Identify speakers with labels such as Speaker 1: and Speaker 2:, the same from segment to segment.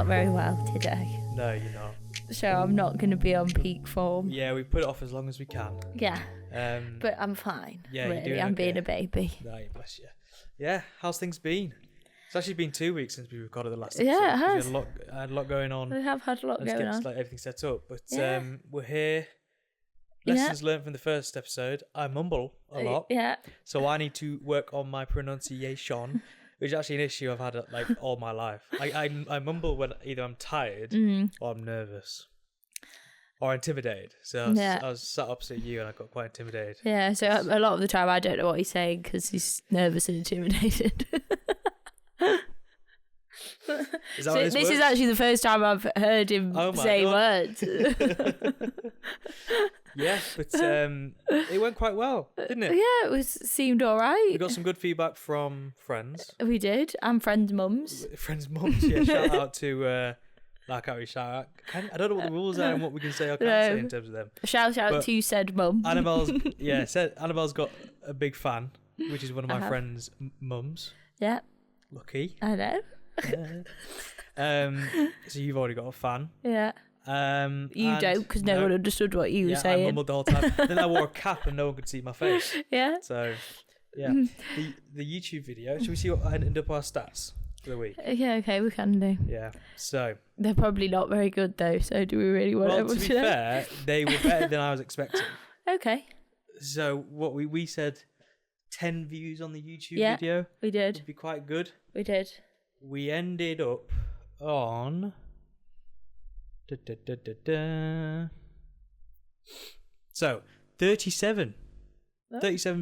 Speaker 1: not very well today.
Speaker 2: No, you're not.
Speaker 1: So I'm not going to be on peak form.
Speaker 2: Yeah, we put it off as long as we can.
Speaker 1: Yeah.
Speaker 2: Um,
Speaker 1: But I'm fine.
Speaker 2: Yeah,
Speaker 1: really.
Speaker 2: you're doing
Speaker 1: I'm
Speaker 2: okay.
Speaker 1: being a baby.
Speaker 2: No, bless you. Yeah, how's things been? It's actually been 2 weeks since we recorded the last episode.
Speaker 1: Yeah, it
Speaker 2: 'cause
Speaker 1: has.
Speaker 2: I had a lot going on.
Speaker 1: We have had a lot
Speaker 2: Let's
Speaker 1: going
Speaker 2: get
Speaker 1: on.
Speaker 2: like, everything set up. But
Speaker 1: Yeah.
Speaker 2: we're here.
Speaker 1: Yeah.
Speaker 2: Lessons learned from the first episode. I mumble a lot.
Speaker 1: Yeah.
Speaker 2: So I need to work on my pronunciation, which is actually an issue I've had like all my life. I mumble when either I'm tired or I'm nervous or intimidated. So I was sat opposite you and I got quite intimidated.
Speaker 1: Yeah, so a lot of the time I don't know what he's saying because he's nervous and intimidated.
Speaker 2: Is that how
Speaker 1: this is actually the first time I've heard him say words.
Speaker 2: Yeah, but it went quite well, didn't it?
Speaker 1: Yeah, seemed all right.
Speaker 2: We got some good feedback from friends.
Speaker 1: We did, and friends' mums.
Speaker 2: Friends' mums, yeah. Shout out to, I can't really shout out. I don't know what the rules are and what we can say or can't say in terms of them.
Speaker 1: Shout out to said mum.
Speaker 2: Annabelle's got a big fan, which is one of my friends' mums.
Speaker 1: Yeah.
Speaker 2: Lucky.
Speaker 1: I know.
Speaker 2: So you've already got a fan.
Speaker 1: Yeah. You don't, because no one understood what you were saying.
Speaker 2: I mumbled the whole time. Then I wore a cap and no one could see my face.
Speaker 1: Yeah.
Speaker 2: So, yeah. The YouTube video. Should we see what ended up our stats for the week?
Speaker 1: Yeah, okay, we can do.
Speaker 2: Yeah. So
Speaker 1: they're probably not very good though. So do we really want
Speaker 2: to be fair, they were better than I was expecting.
Speaker 1: Okay.
Speaker 2: So what we said, 10 views on the YouTube video.
Speaker 1: We did.
Speaker 2: Would be quite good.
Speaker 1: We did.
Speaker 2: We ended up on. So 37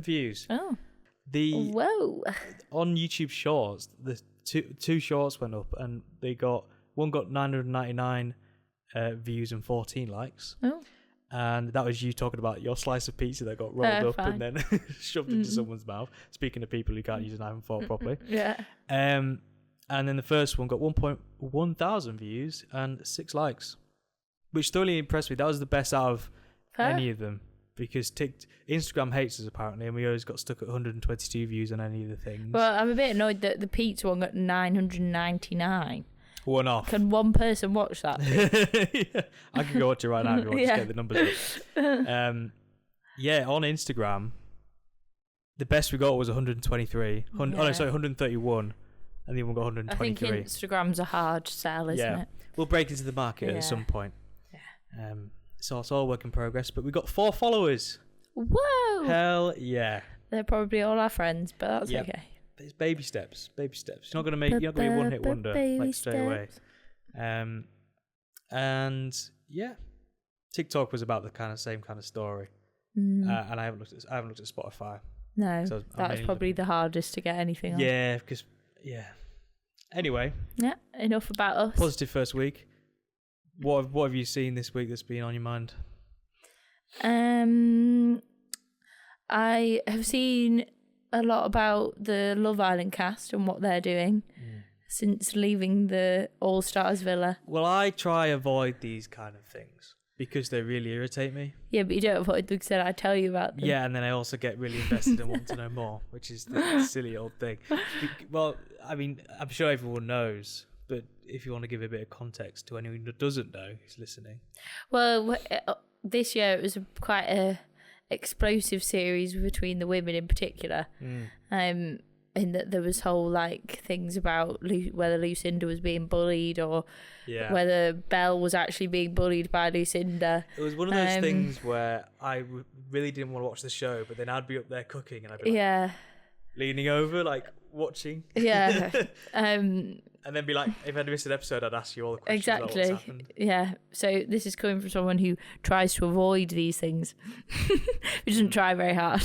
Speaker 2: views.
Speaker 1: Oh.
Speaker 2: Whoa. On YouTube Shorts, the two shorts went up and one got 999 views and 14 likes.
Speaker 1: Oh.
Speaker 2: And that was you talking about your slice of pizza that got rolled up and then shoved into someone's mouth. Speaking of people who can't use a knife and fork properly.
Speaker 1: Yeah.
Speaker 2: And then the first one got 1.1 thousand views and 6 likes, which thoroughly impressed me. That was the best out of any of them, because Instagram hates us apparently, and we always got stuck at 122 views on any of the things.
Speaker 1: Well, I'm a bit annoyed that the pizza one got 999.
Speaker 2: One off.
Speaker 1: Can one person watch that?
Speaker 2: Yeah. I can go watch it right now if you want to get the numbers up. On Instagram, the best we got was 123. 131. And the other one got 123.
Speaker 1: I think Instagram's a hard sell, isn't it?
Speaker 2: We'll break into the market at some point. Yeah. So it's all work in progress. But we got 4 followers.
Speaker 1: Whoa!
Speaker 2: Hell yeah!
Speaker 1: They're probably all our friends, but that's okay.
Speaker 2: It's baby steps. Baby steps. You're not gonna be a one-hit wonder like straight away. And yeah, TikTok was about the same kind of story. And I haven't looked at Spotify.
Speaker 1: No, so that's probably the hardest to get anything on.
Speaker 2: Yeah, because. Yeah. Anyway.
Speaker 1: Yeah, enough about us.
Speaker 2: Positive first week. What have you seen this week that's been on your mind?
Speaker 1: I have seen a lot about the Love Island cast and what they're doing since leaving the All Stars villa.
Speaker 2: Well, I try avoid these kind of things because they really irritate me.
Speaker 1: Yeah, but you don't avoid them because I tell you about them.
Speaker 2: Yeah, and then I also get really invested and want to know more, which is the silly old thing. Well, I mean, I'm sure everyone knows, but if you want to give a bit of context to anyone who doesn't know who's listening.
Speaker 1: Well, this year it was quite a explosive series between the women in particular. In that there was whole things about whether Lucinda was being bullied or whether Belle was actually being bullied by Lucinda.
Speaker 2: It was one of those things where I really didn't want to watch the show, but then I'd be up there cooking and I'd be leaning over, watching.
Speaker 1: Yeah.
Speaker 2: And then be like, if I'd missed an episode, I'd ask you all the questions about what's happened.
Speaker 1: Yeah. So this is coming from someone who tries to avoid these things. Who doesn't try very hard.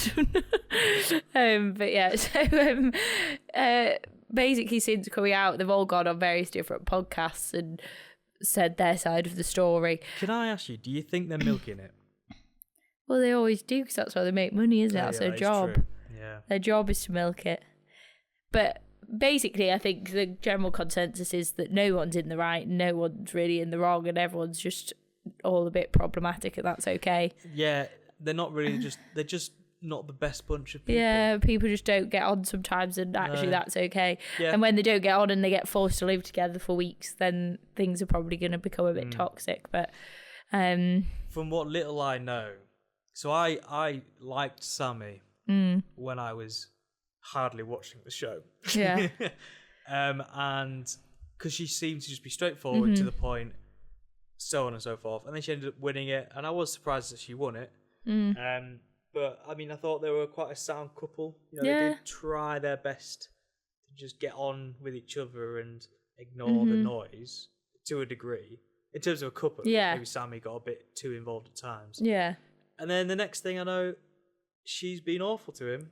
Speaker 1: But yeah, so basically since coming out, they've all gone on various different podcasts and said their side of the story.
Speaker 2: Can I ask you, do you think they're milking it?
Speaker 1: Well, they always do, because that's how they make money, isn't it? That's their job.
Speaker 2: True. Yeah.
Speaker 1: Their job is to milk it. But basically, I think the general consensus is that no one's in the right, no one's really in the wrong, and everyone's just all a bit problematic, and that's okay.
Speaker 2: Yeah, they're not really they're just not the best bunch of people.
Speaker 1: Yeah, people just don't get on sometimes, and actually that's okay.
Speaker 2: Yeah.
Speaker 1: And when they don't get on and they get forced to live together for weeks, then things are probably going to become a bit toxic. But
Speaker 2: from what little I know, so I liked Sammy when I was hardly watching the show.
Speaker 1: Yeah.
Speaker 2: And because she seemed to just be straightforward to the point, so on and so forth, and then she ended up winning it, and I was surprised that she won it. But I mean, I thought they were quite a sound couple. You know, they did try their best to just get on with each other and ignore the noise to a degree. In terms of a couple, maybe Sammy got a bit too involved at times.
Speaker 1: Yeah.
Speaker 2: And then the next thing I know, she's been awful to him,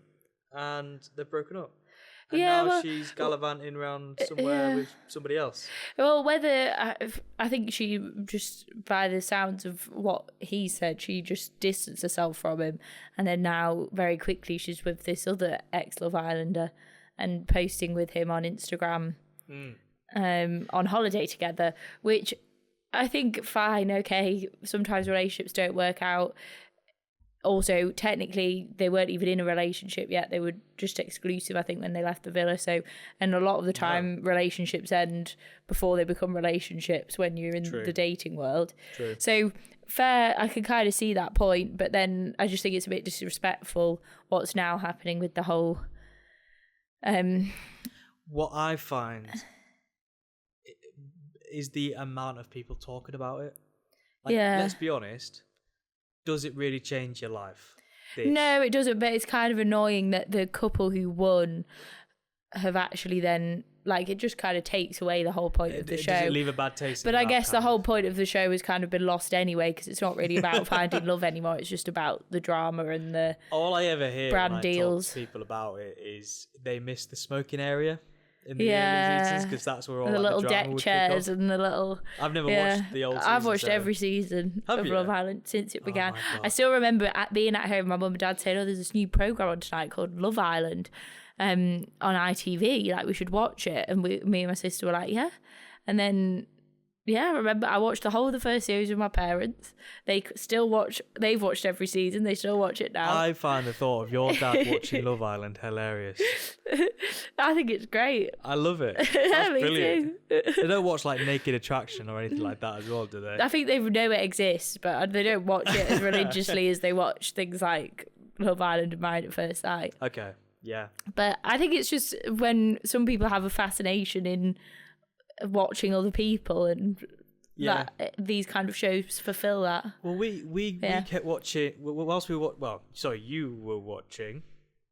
Speaker 2: and they've broken up. And now she's gallivanting around somewhere with somebody else.
Speaker 1: Well, whether I think she just, by the sounds of what he said, she just distanced herself from him, and then now very quickly she's with this other ex-Love Islander and posting with him on Instagram on holiday together, which I think fine, okay. Sometimes relationships don't work out. Also, technically, they weren't even in a relationship yet. They were just exclusive, I think, when they left the villa. So, and a lot of the time, relationships end before they become relationships when you're in the dating world.
Speaker 2: True.
Speaker 1: So, fair, I can kind of see that point. But then I just think it's a bit disrespectful what's now happening with the whole...
Speaker 2: What I find is the amount of people talking about it. Like, let's be honest. Does it really change your life?
Speaker 1: No, it doesn't, but it's kind of annoying that the couple who won have actually then, like, it just kind of takes away the whole point of the show.
Speaker 2: Does it leave a bad taste in
Speaker 1: But
Speaker 2: your
Speaker 1: I
Speaker 2: mouth,
Speaker 1: guess the whole point of the show has kind of been lost anyway, because it's not really about finding love anymore. It's just about the drama and the
Speaker 2: all I ever hear
Speaker 1: brand
Speaker 2: when
Speaker 1: deals.
Speaker 2: I talk to people about it is they miss the smoking area in the early seasons, because that's where all
Speaker 1: the little
Speaker 2: the drama
Speaker 1: deck
Speaker 2: would
Speaker 1: chairs
Speaker 2: kick off.
Speaker 1: and the little...
Speaker 2: I've never watched the old season.
Speaker 1: I've watched every season of Love Island since it began.
Speaker 2: my God.
Speaker 1: I still remember being at home, my mum and dad saying, there's this new programme on tonight called Love Island on ITV, like we should watch it. And me and my sister were like, yeah. And then, I remember I watched the whole of the first series with my parents. They've watched every season. They still watch it now.
Speaker 2: I find the thought of your dad watching Love Island hilarious.
Speaker 1: I think it's great.
Speaker 2: I love it. That's brilliant. They don't watch like Naked Attraction or anything like that as well, do they?
Speaker 1: I think they know it exists, but they don't watch it as religiously as they watch things like Love Island and Married at First Sight.
Speaker 2: Okay, yeah.
Speaker 1: But I think it's just when some people have a fascination in watching other people, and that these kind of shows fulfill that.
Speaker 2: Well, we kept watching whilst we you were watching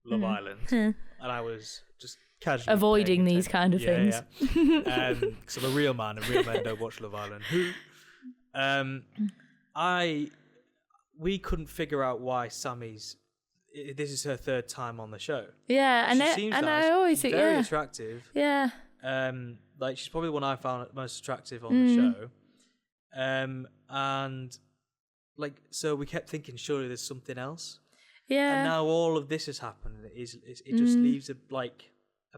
Speaker 2: Love Island, and I was just casually
Speaker 1: avoiding these kind of things.
Speaker 2: Because I'm a real man, and real men don't watch Love Island. We couldn't figure out why Sammy's. This is her third time on the show.
Speaker 1: Yeah, I always think
Speaker 2: very attractive.
Speaker 1: Yeah.
Speaker 2: Like she's probably the one I found most attractive on the show. And like, so we kept thinking, surely there's something else.
Speaker 1: Yeah.
Speaker 2: And now all of this has happened. It just leaves a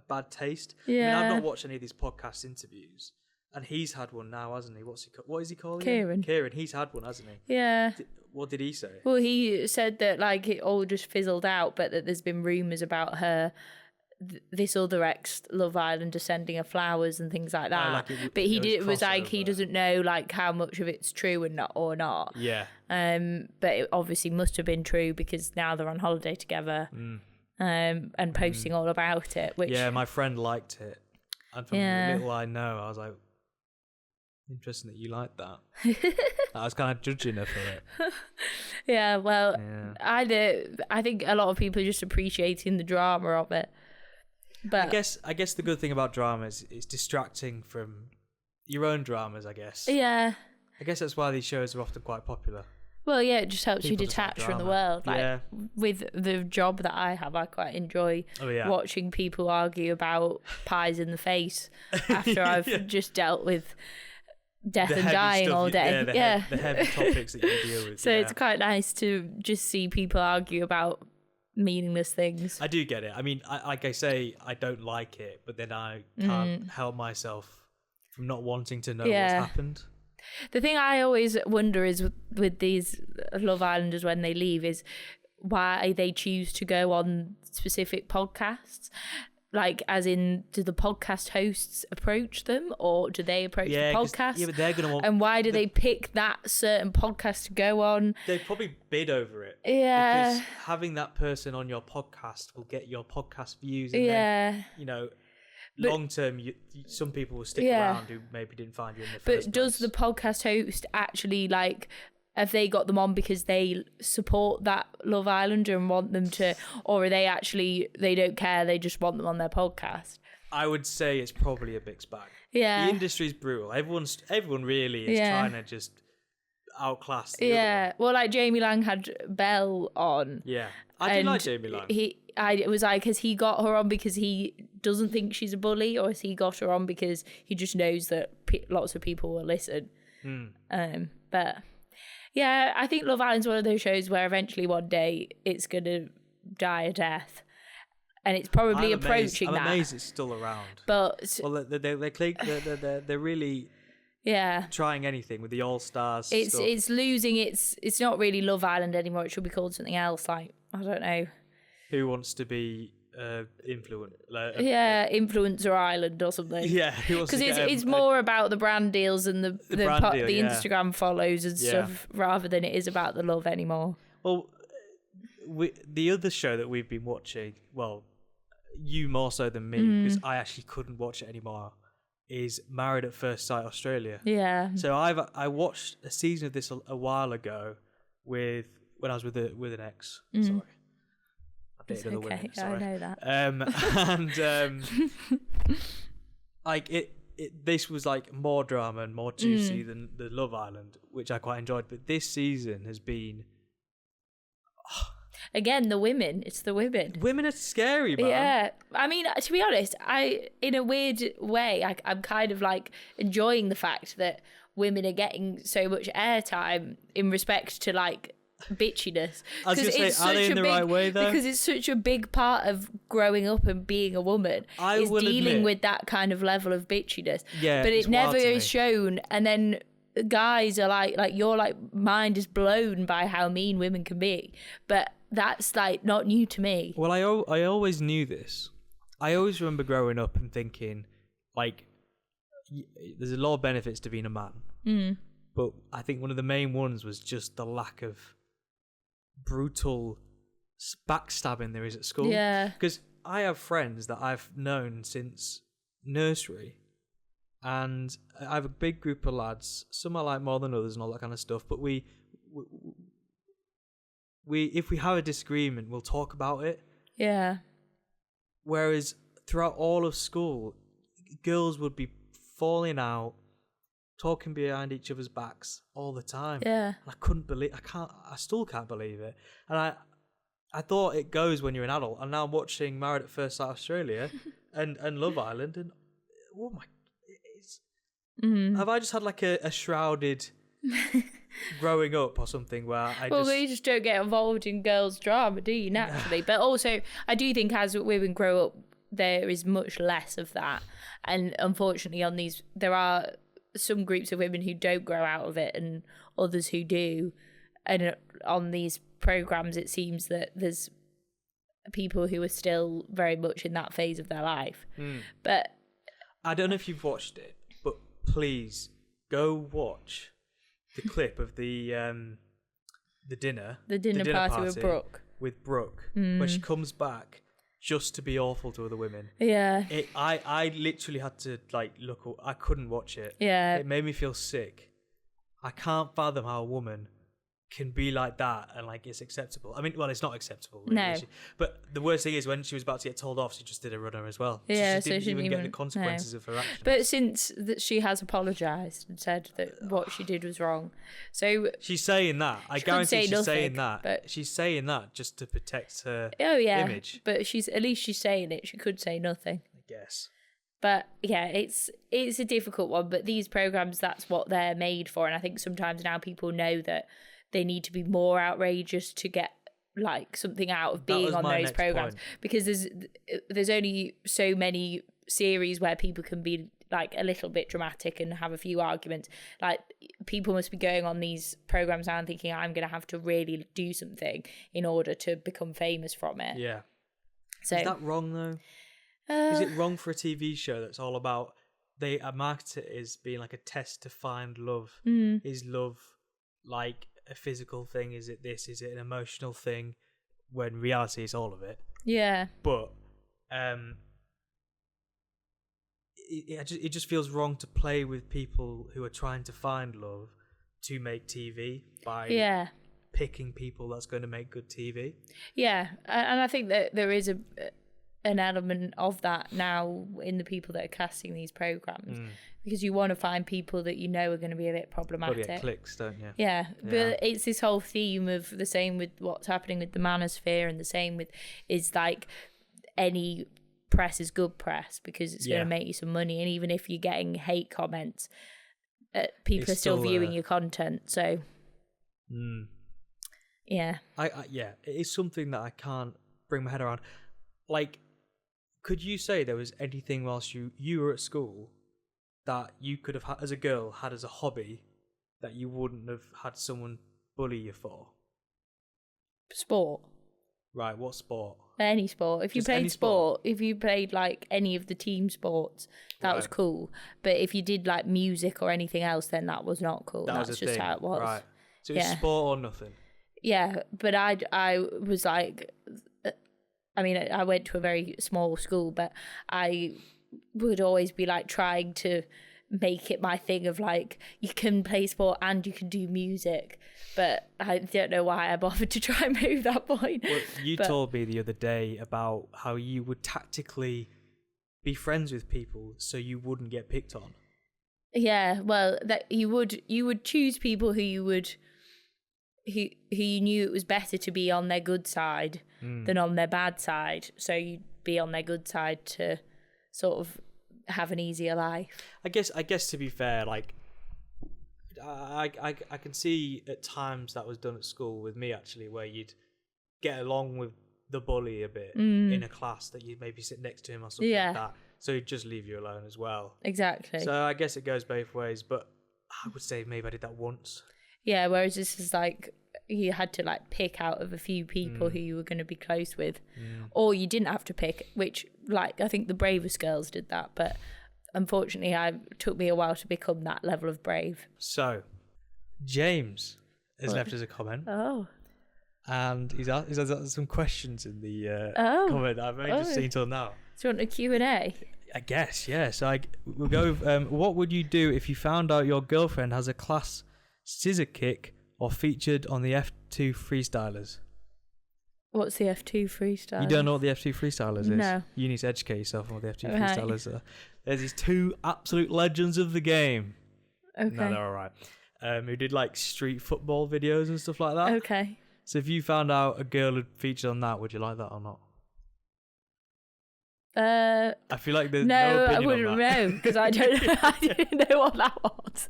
Speaker 2: bad taste.
Speaker 1: Yeah.
Speaker 2: I mean, I've not watched any of these podcast interviews, and he's had one now, hasn't he? What is he called?
Speaker 1: Kieran.
Speaker 2: Kieran. He's had one, hasn't he?
Speaker 1: Yeah.
Speaker 2: What did he say?
Speaker 1: Well, he said that like it all just fizzled out, but that there's been rumours about her. This other ex-Love Islander sending her flowers and things like that. But he was like, he doesn't know like how much of it's true and not.
Speaker 2: Yeah.
Speaker 1: But it obviously must have been true because now they're on holiday together. And posting all about it. Which
Speaker 2: my friend liked it, and from little I know, I was like, interesting that you liked that. I was kind of judging her for it.
Speaker 1: Yeah, well, I think a lot of people are just appreciating the drama of it. But
Speaker 2: I guess the good thing about drama is it's distracting from your own dramas, I guess.
Speaker 1: Yeah.
Speaker 2: I guess that's why these shows are often quite popular.
Speaker 1: Well, yeah, it just helps you detach from the world. Like with the job that I have, I quite enjoy watching people argue about pies in the face after I've just dealt with death and dying all day.
Speaker 2: The heavy topics that you deal with.
Speaker 1: So it's quite nice to just see people argue about meaningless things.
Speaker 2: I do get it. I mean, like I say, I don't like it, but then I can't help myself from not wanting to know what's happened. The
Speaker 1: thing I always wonder is with these Love Islanders when they leave is why they choose to go on specific podcasts. Like, as in, do the podcast hosts approach them, or do they approach the podcast?
Speaker 2: Yeah, but they're going to want...
Speaker 1: And why do they pick that certain podcast to go on?
Speaker 2: They probably bid over it.
Speaker 1: Yeah.
Speaker 2: Because having that person on your podcast will get your podcast views. And then, you know, long term, some people will stick around who maybe didn't find you in the first place.
Speaker 1: But does the podcast host actually, like... Have they got them on because they support that Love Island and want them to, or are they actually, they don't care, they just want them on their podcast?
Speaker 2: I would say it's probably a mixed bag.
Speaker 1: Yeah.
Speaker 2: The industry's brutal. Everyone really is trying to just outclass the other one.
Speaker 1: Well, like Jamie Lang had Belle on.
Speaker 2: Yeah. I do like Jamie Lang.
Speaker 1: It was like, has he got her on because he doesn't think she's a bully, or has he got her on because he just knows that lots of people will listen? But... yeah, I think Love Island's one of those shows where eventually one day it's going to die a death. And it's probably approaching that.
Speaker 2: I'm amazed it's still around.
Speaker 1: But...
Speaker 2: well, they're really trying anything with the All-Stars stuff.
Speaker 1: It's losing it's not really Love Island anymore. It should be called something else, like, I don't know.
Speaker 2: Who wants to be
Speaker 1: Influencer Island or something.
Speaker 2: Yeah,
Speaker 1: because it's more about the brand deals and the Instagram follows and stuff, rather than it is about the love anymore.
Speaker 2: Well, the other show that we've been watching, well, you more so than me, because I actually couldn't watch it anymore, is Married at First Sight Australia.
Speaker 1: Yeah.
Speaker 2: So I watched a season of this a while ago when I was with an ex. Sorry.
Speaker 1: It's okay.
Speaker 2: Women,
Speaker 1: I know that.
Speaker 2: Like this was like more drama and more juicy than the Love Island, which I quite enjoyed. But this season has been
Speaker 1: again the women. It's the women.
Speaker 2: Women are scary, man.
Speaker 1: Yeah, I mean, to be honest, in a weird way, I'm kind of like enjoying the fact that women are getting so much airtime in respect to like bitchiness.
Speaker 2: I was going to say, are they in the right way though?
Speaker 1: Because it's such a big part of growing up and being a woman is dealing with that kind of level of bitchiness. Yeah, but it never is shown. And then guys are like your like mind is blown by how mean women can be. But that's like not new to me.
Speaker 2: Well, I always knew this. I always remember growing up and thinking like there's a lot of benefits to being a man. But I think one of the main ones was just the lack of brutal backstabbing there is at school.
Speaker 1: Yeah.
Speaker 2: Because I have friends that I've known since nursery, and I have a big group of lads. Some I like more than others and all that kind of stuff. But we if we have a disagreement, we'll talk about it.
Speaker 1: Yeah.
Speaker 2: Whereas throughout all of school, girls would be falling out, talking behind each other's backs all the time.
Speaker 1: Yeah.
Speaker 2: And I still can't believe it. And I thought it goes when you're an adult, and now I'm watching Married at First Sight Australia and Love Island, and oh my, have I just had like a shrouded growing up or something where
Speaker 1: you just don't get involved in girls' drama, do you, naturally? But also, I do think as women grow up, there is much less of that. And unfortunately, there are some groups of women who don't grow out of it and others who do. And on these programs, it seems that there's people who are still very much in that phase of their life. But
Speaker 2: I don't know if you've watched it, but please go watch the clip of the dinner party with Brooke where she comes back just to be awful to other women.
Speaker 1: Yeah.
Speaker 2: I literally had to like look. I couldn't watch it.
Speaker 1: Yeah.
Speaker 2: It made me feel sick. I can't fathom how a woman can be like that and like it's acceptable. I mean, well, it's not acceptable. Really,
Speaker 1: no.
Speaker 2: But the worst thing is when she was about to get told off, she just did a runner as well.
Speaker 1: Yeah,
Speaker 2: she didn't even get the consequences of her actions.
Speaker 1: But since that she has apologised and said that what she did was wrong, so
Speaker 2: she's saying that. I guarantee she's saying that. But she's saying that just to protect her image.
Speaker 1: But at least she's saying it. She could say nothing,
Speaker 2: I guess.
Speaker 1: But yeah, it's a difficult one. But these programs, that's what they're made for. And I think sometimes now people know that they need to be more outrageous to get like something out of being on those programs, because there's only so many series where people can be like a little bit dramatic and have a few arguments. Like, people must be going on these programs now and thinking, I'm going to have to really do something in order to become famous from it.
Speaker 2: Yeah.
Speaker 1: So
Speaker 2: is that wrong though? Is it wrong for a TV show that's all about, they market it as being like a test to find love? Is love like a physical thing? Is it this? Is it an emotional thing? When reality is all of it.
Speaker 1: Yeah.
Speaker 2: But it just feels wrong to play with people who are trying to find love to make TV by picking people that's going to make good TV.
Speaker 1: Yeah, and I think that there is an element of that now in the people that are casting these programs, because you want to find people that you know are going to be a bit problematic.
Speaker 2: But yeah, clicks, don't you?
Speaker 1: Yeah, but it's this whole theme of the same with what's happening with the manosphere, and the same with is like any press is good press because it's going to make you some money, and even if you're getting hate comments, people are still viewing your content. So yeah,
Speaker 2: it is something that I can't bring my head around. Like, could you say there was anything whilst you were at school that you could have had as a girl, had as a hobby, that you wouldn't have had someone bully you for?
Speaker 1: Sport.
Speaker 2: Right, what sport?
Speaker 1: Any sport. If you played sport, if you played like any of the team sports, that was cool. But if you did like music or anything else, then that was not cool. That's just how it was.
Speaker 2: Right. So it was sport or nothing.
Speaker 1: Yeah, but I was like, I mean, I went to a very small school, but I would always be like trying to make it my thing of like, you can play sport and you can do music. But I don't know why I bothered to try and move that point.
Speaker 2: Well, you told me the other day about how you would tactically be friends with people so you wouldn't get picked on.
Speaker 1: Yeah, well, that you would choose people who you knew it was better to be on their good side than on their bad side. So you'd be on their good side to sort of have an easier life. I
Speaker 2: guess to be fair, like I can see at times that was done at school with me actually, where you'd get along with the bully a bit in a class that you'd maybe sit next to him or something like that. So he'd just leave you alone as well.
Speaker 1: Exactly.
Speaker 2: So I guess it goes both ways, but I would say maybe I did that once.
Speaker 1: Yeah, whereas this is like you had to like pick out of a few people who you were going to be close with, or you didn't have to pick, which like I think the bravest girls did that, but unfortunately it took me a while to become that level of brave.
Speaker 2: So James has left us a comment.
Speaker 1: Oh.
Speaker 2: And he's asked some questions in the comment I've only just seen till now.
Speaker 1: Do you want a Q&A?
Speaker 2: I guess, yeah. So we'll go with, what would you do if you found out your girlfriend has a class scissor kick or featured on the F2 Freestylers?
Speaker 1: What's the F2 Freestylers?
Speaker 2: You don't know what the F2 Freestylers is?
Speaker 1: No.
Speaker 2: You need to educate yourself on what the F2 Freestylers are. There's these two absolute legends of the game.
Speaker 1: Okay.
Speaker 2: No, they're all right. Who did like street football videos and stuff like that.
Speaker 1: Okay.
Speaker 2: So if you found out a girl had featured on that, would you like that or not? I feel like there's no opinion
Speaker 1: I wouldn't know because I didn't know what that was.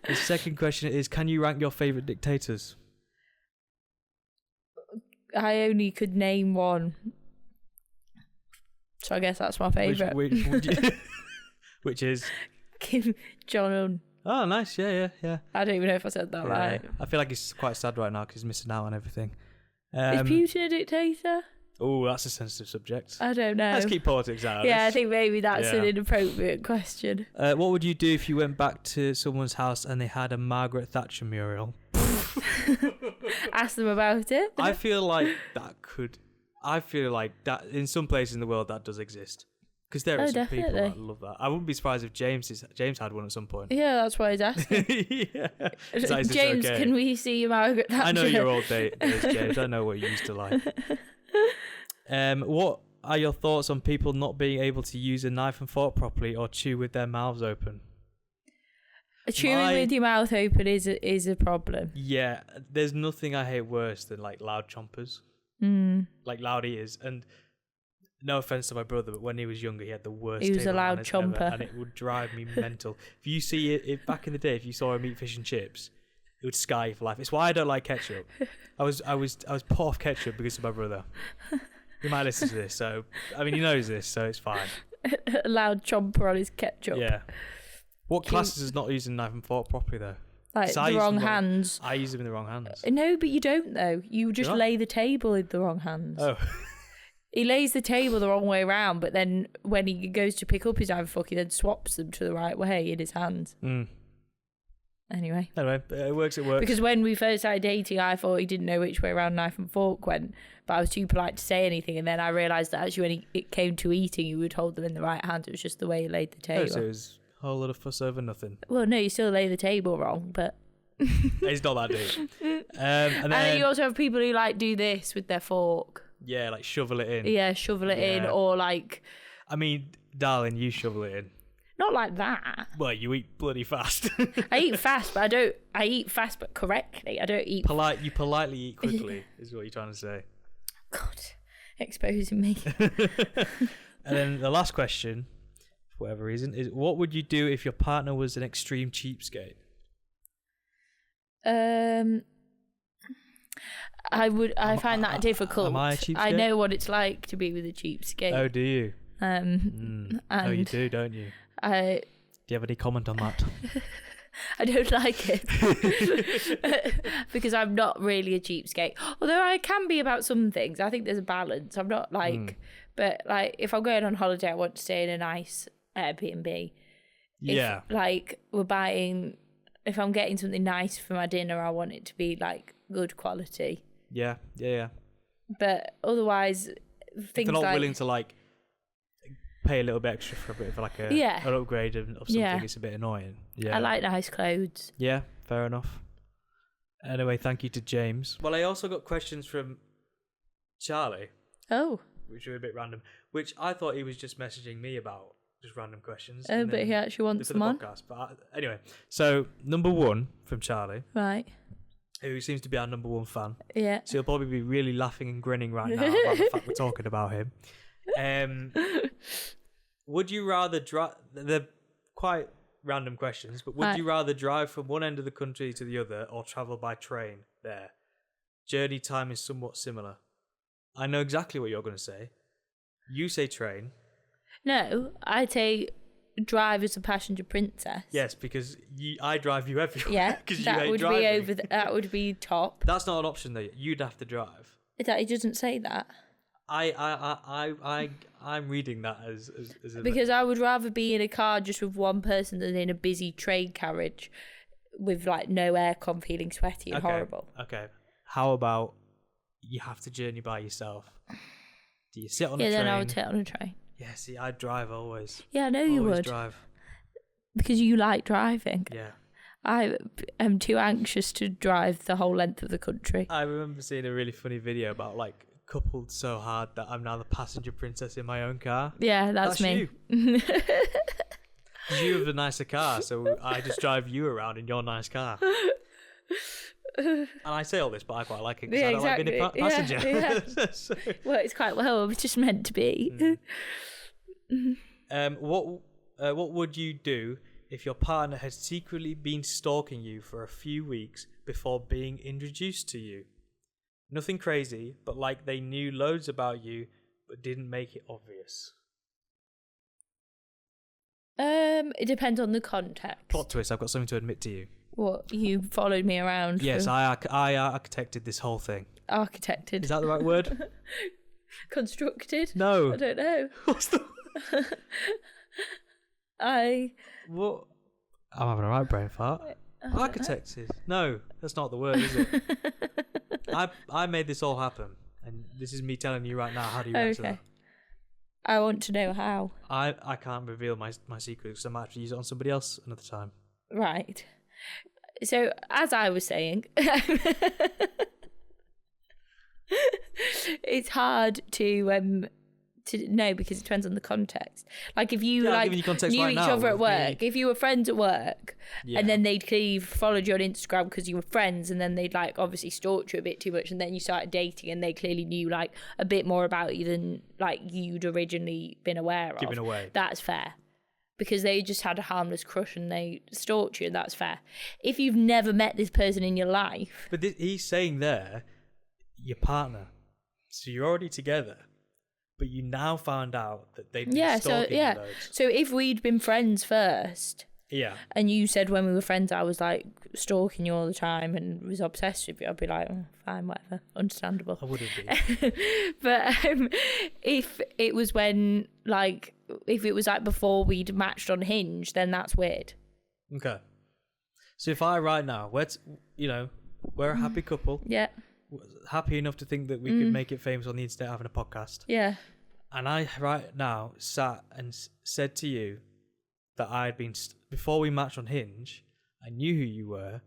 Speaker 2: The second question is, can you rank your favourite dictators?
Speaker 1: I only could name one. So I guess that's my favourite.
Speaker 2: Which is?
Speaker 1: Kim Jong-un.
Speaker 2: Oh, nice. Yeah.
Speaker 1: I don't even know if I said that right.
Speaker 2: I feel like he's quite sad right now because he's missing out on everything.
Speaker 1: Is Putin a dictator?
Speaker 2: Oh, that's a sensitive subject.
Speaker 1: I don't know.
Speaker 2: Let's keep politics out of
Speaker 1: this.
Speaker 2: I
Speaker 1: think maybe that's an inappropriate question.
Speaker 2: What would you do if you went back to someone's house and they had a Margaret Thatcher mural?
Speaker 1: Ask them about it.
Speaker 2: I feel like that in some places in the world that does exist. Because there are some people that love that. I wouldn't be surprised if James had one at some point.
Speaker 1: Yeah, that's why he's asking. James, okay? Can we see your Margaret Thatcher?
Speaker 2: I know your old days, James. I know what you used to like. What are your thoughts on people not being able to use a knife and fork properly or chew with their mouths open?
Speaker 1: Chewing with your mouth open is a problem.
Speaker 2: Yeah, there's nothing I hate worse than like loud chompers, like loud ears. And no offense to my brother, but when he was younger, he had the worst.
Speaker 1: He was a loud chomper,
Speaker 2: ever, and it would drive me mental. If you see it back in the day, if you saw him eat fish and chips, it would scar you for life. It's why I don't like ketchup. I was put off ketchup because of my brother. He might listen to this, so I mean he knows this, so it's fine.
Speaker 1: A loud chomper on his ketchup.
Speaker 2: Yeah. What classes is not using knife and fork properly though?
Speaker 1: Like the wrong hands.
Speaker 2: I use them in the wrong hands.
Speaker 1: No, but you don't though. You just lay the table in the wrong hands.
Speaker 2: Oh.
Speaker 1: He lays the table the wrong way around, but then when he goes to pick up his knife and fork, he then swaps them to the right way in his hands. Anyway,
Speaker 2: it works.
Speaker 1: Because when we first started dating, I thought he didn't know which way around knife and fork went, but I was too polite to say anything. And then I realised that actually when it came to eating, he would hold them in the right hand. It was just the way he laid the table.
Speaker 2: So it was a whole lot of fuss over nothing.
Speaker 1: Well, no, you still lay the table wrong, but...
Speaker 2: It's not that deep. And then
Speaker 1: you also have people who like do this with their fork.
Speaker 2: Yeah, like shovel it in.
Speaker 1: Yeah, shovel it in, or like...
Speaker 2: I mean, darling, you shovel it in.
Speaker 1: Not like that.
Speaker 2: Well, you eat bloody fast.
Speaker 1: I eat fast, but I eat fast, but correctly. I don't eat...
Speaker 2: You politely eat quickly, is what you're trying to say.
Speaker 1: God, exposing me.
Speaker 2: And then the last question, for whatever reason, is what would you do if your partner was an extreme cheapskate?
Speaker 1: I find that difficult.
Speaker 2: Am I a cheapskate?
Speaker 1: I know what it's like to be with a cheapskate.
Speaker 2: Oh, do you?
Speaker 1: And
Speaker 2: oh, you do, don't you? Do you have any comment on that?
Speaker 1: I don't like it because I'm not really a cheapskate. Although I can be about some things. I think there's a balance. I'm not like, but like if I'm going on holiday, I want to stay in a nice Airbnb.
Speaker 2: Yeah.
Speaker 1: If I'm getting something nice for my dinner, I want it to be like good quality.
Speaker 2: Yeah.
Speaker 1: But otherwise, things
Speaker 2: they're not
Speaker 1: like,
Speaker 2: willing to like pay a little bit extra for a bit of like an upgrade of something. It's a bit annoying. Yeah,
Speaker 1: I like nice clothes.
Speaker 2: Yeah, fair enough. Anyway, thank you to James. Well, I also got questions from Charlie.
Speaker 1: Oh,
Speaker 2: which were a bit random. Which I thought he was just messaging me about just random questions.
Speaker 1: But he actually wants them on.
Speaker 2: Podcast. But anyway, so number one from Charlie,
Speaker 1: right?
Speaker 2: Who seems to be our number one fan.
Speaker 1: Yeah.
Speaker 2: So he'll probably be really laughing and grinning right now about the fact we're talking about him. Would you rather drive... They're quite random questions, but would you rather drive from one end of the country to the other or travel by train there? Journey time is somewhat similar. I know exactly what you're going to say. You say train.
Speaker 1: No, I'd say drive as a passenger princess.
Speaker 2: Yes, because I drive you everywhere.
Speaker 1: Yeah,
Speaker 2: because
Speaker 1: that
Speaker 2: you
Speaker 1: would
Speaker 2: driving.
Speaker 1: be that would be top.
Speaker 2: That's not an option though. You'd have to drive.
Speaker 1: It doesn't say that.
Speaker 2: I'm reading that as
Speaker 1: because I would rather be in a car just with one person than in a busy train carriage with like no aircon, feeling sweaty and horrible.
Speaker 2: Okay. How about you have to journey by yourself? Do you sit on a train?
Speaker 1: Yeah, then I would sit on a train.
Speaker 2: Yeah, see, I'd drive always.
Speaker 1: Yeah, I know you would.
Speaker 2: Drive.
Speaker 1: Because you like driving.
Speaker 2: Yeah.
Speaker 1: I am too anxious to drive the whole length of the country.
Speaker 2: I remember seeing a really funny video about like coupled so hard that I'm now the passenger princess in my own car.
Speaker 1: Yeah, that's me.
Speaker 2: You. You have a nicer car, so I just drive you around in your nice car. And I say all this, but I quite like it because I don't like being a passenger.
Speaker 1: Yeah. So. Well, it's quite well. It's just meant to be.
Speaker 2: What would you do if your partner had secretly been stalking you for a few weeks before being introduced to you? Nothing crazy, but like they knew loads about you but didn't make it obvious.
Speaker 1: It depends on the context.
Speaker 2: Plot twist, I've got something to admit to you.
Speaker 1: What, you followed me around?
Speaker 2: Yes, I architected this whole thing.
Speaker 1: Architected.
Speaker 2: Is that the right word?
Speaker 1: Constructed?
Speaker 2: No.
Speaker 1: I don't know.
Speaker 2: What's the... What? I'm having a right brain fart. Architected. No, that's not the word, is it? I made this all happen. And this is me telling you right now, how do you answer that?
Speaker 1: I want to know how.
Speaker 2: I can't reveal my secret because I might have to use it on somebody else another time.
Speaker 1: Right. So, as I was saying, it's hard to know because it depends on the context. Like if you knew each other at work, if you were friends at work, and then they'd clearly followed you on Instagram because you were friends, and then they'd like obviously stalked you a bit too much, and then you started dating, and they clearly knew like a bit more about you than like you'd originally been aware of.
Speaker 2: Giving away.
Speaker 1: That's fair. Because they just had a harmless crush and they stalked you, and that's fair. If you've never met this person in your life...
Speaker 2: But he's saying there, your partner. So you're already together. but you now found out that they'd been
Speaker 1: Yeah,
Speaker 2: stalking
Speaker 1: so, yeah.
Speaker 2: you loads.
Speaker 1: So if we'd been friends first,
Speaker 2: Yeah.
Speaker 1: and you said when we were friends I was like stalking you all the time and was obsessed with you, I'd be like, oh, fine, whatever, understandable.
Speaker 2: I wouldn't be.
Speaker 1: But if it was when, like, if it was like before we'd matched on Hinge, then that's weird.
Speaker 2: Okay. So if I right now, we're a happy couple,
Speaker 1: Yeah.
Speaker 2: happy enough to think that we could make it famous on the internet having a podcast,
Speaker 1: Yeah.
Speaker 2: and I right now sat and said to you that I had been, before we matched on Hinge, I knew who you were,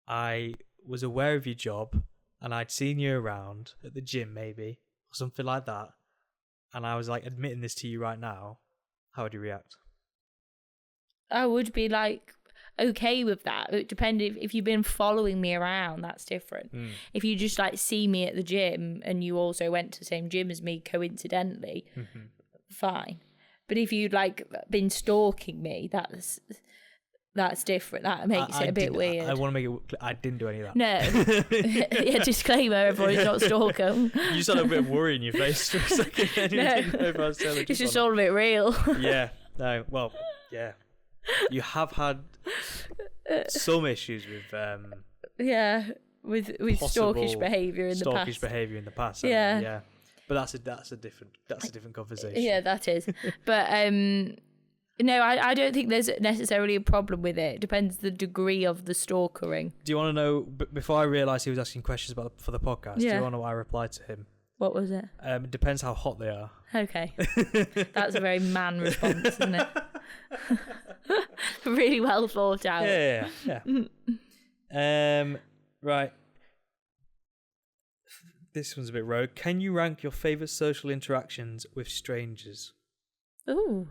Speaker 2: I was aware of your job, and I'd seen you around at the gym maybe, or something like that, and I was like admitting this to you right now, how would you react?
Speaker 1: I would be like okay with that. It depends if you've been following me around, that's different. If you just like see me at the gym and you also went to the same gym as me coincidentally, fine. But if you'd like been stalking me, that's different. That makes it a bit weird.
Speaker 2: I want to make it clear, I didn't do any of that.
Speaker 1: No. Yeah, disclaimer, everybody's not stalking.
Speaker 2: You just had a bit of worry in your face for a second. And you didn't know if I was telling
Speaker 1: It's
Speaker 2: you
Speaker 1: just
Speaker 2: or
Speaker 1: all a bit real.
Speaker 2: not. Yeah. No. Well, yeah. You have had some issues with
Speaker 1: Yeah, with stalkish behaviour in the past.
Speaker 2: Stalkish behaviour in the past.
Speaker 1: Yeah.
Speaker 2: Yeah. But that's a different conversation.
Speaker 1: Yeah, that is. But no, I don't think there's necessarily a problem with it. It depends the degree of the stalkering.
Speaker 2: Do you want to know, before I realised he was asking questions for the podcast, do
Speaker 1: Yeah.
Speaker 2: you want to know what I replied to him?
Speaker 1: What was it?
Speaker 2: It depends how hot they are.
Speaker 1: Okay. That's a very man response, isn't it? Really well thought out.
Speaker 2: Yeah. Right. This one's a bit rogue. Can you rank your favourite social interactions with strangers?
Speaker 1: Ooh.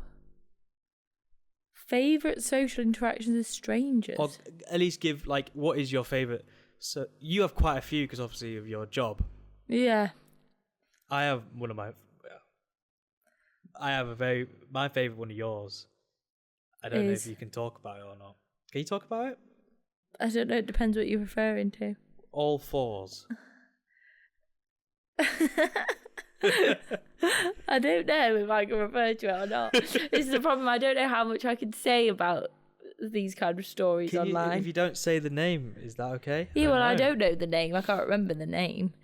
Speaker 1: Favourite social interactions with strangers?
Speaker 2: Or at least give, like, what is your favourite? So you have quite a few because obviously of your job.
Speaker 1: Yeah.
Speaker 2: I have one of my... I have my favourite one of yours. I don't know if you can talk about it or not. Can you talk about it?
Speaker 1: I don't know. It depends what you're referring to.
Speaker 2: All fours.
Speaker 1: I don't know if I can refer to it or not. This is the problem. I don't know how much I can say about these kind of stories online.
Speaker 2: If you don't say the name, is that okay?
Speaker 1: I don't know the name. I can't remember the name.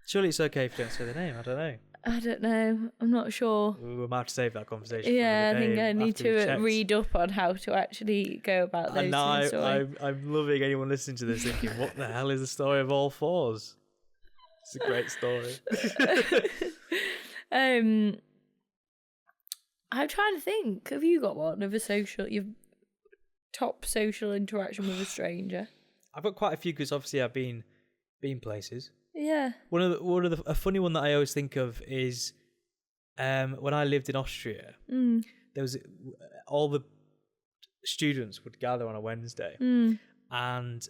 Speaker 2: Surely it's okay if you don't say the name. I don't know.
Speaker 1: I don't know. I'm not sure.
Speaker 2: We might have to save that conversation.
Speaker 1: Yeah,
Speaker 2: for
Speaker 1: I think I need
Speaker 2: after we've
Speaker 1: to
Speaker 2: checked.
Speaker 1: read up on how to actually go about those
Speaker 2: And now
Speaker 1: things.
Speaker 2: I'm loving anyone listening to this thinking, what the hell is the story of all fours? It's a great story.
Speaker 1: I'm trying to think. Have you got one of your top social interaction with a stranger?
Speaker 2: I've got quite a few because obviously I've been places.
Speaker 1: Yeah.
Speaker 2: A funny one that I always think of is when I lived in Austria. There was all the students would gather on a Wednesday, and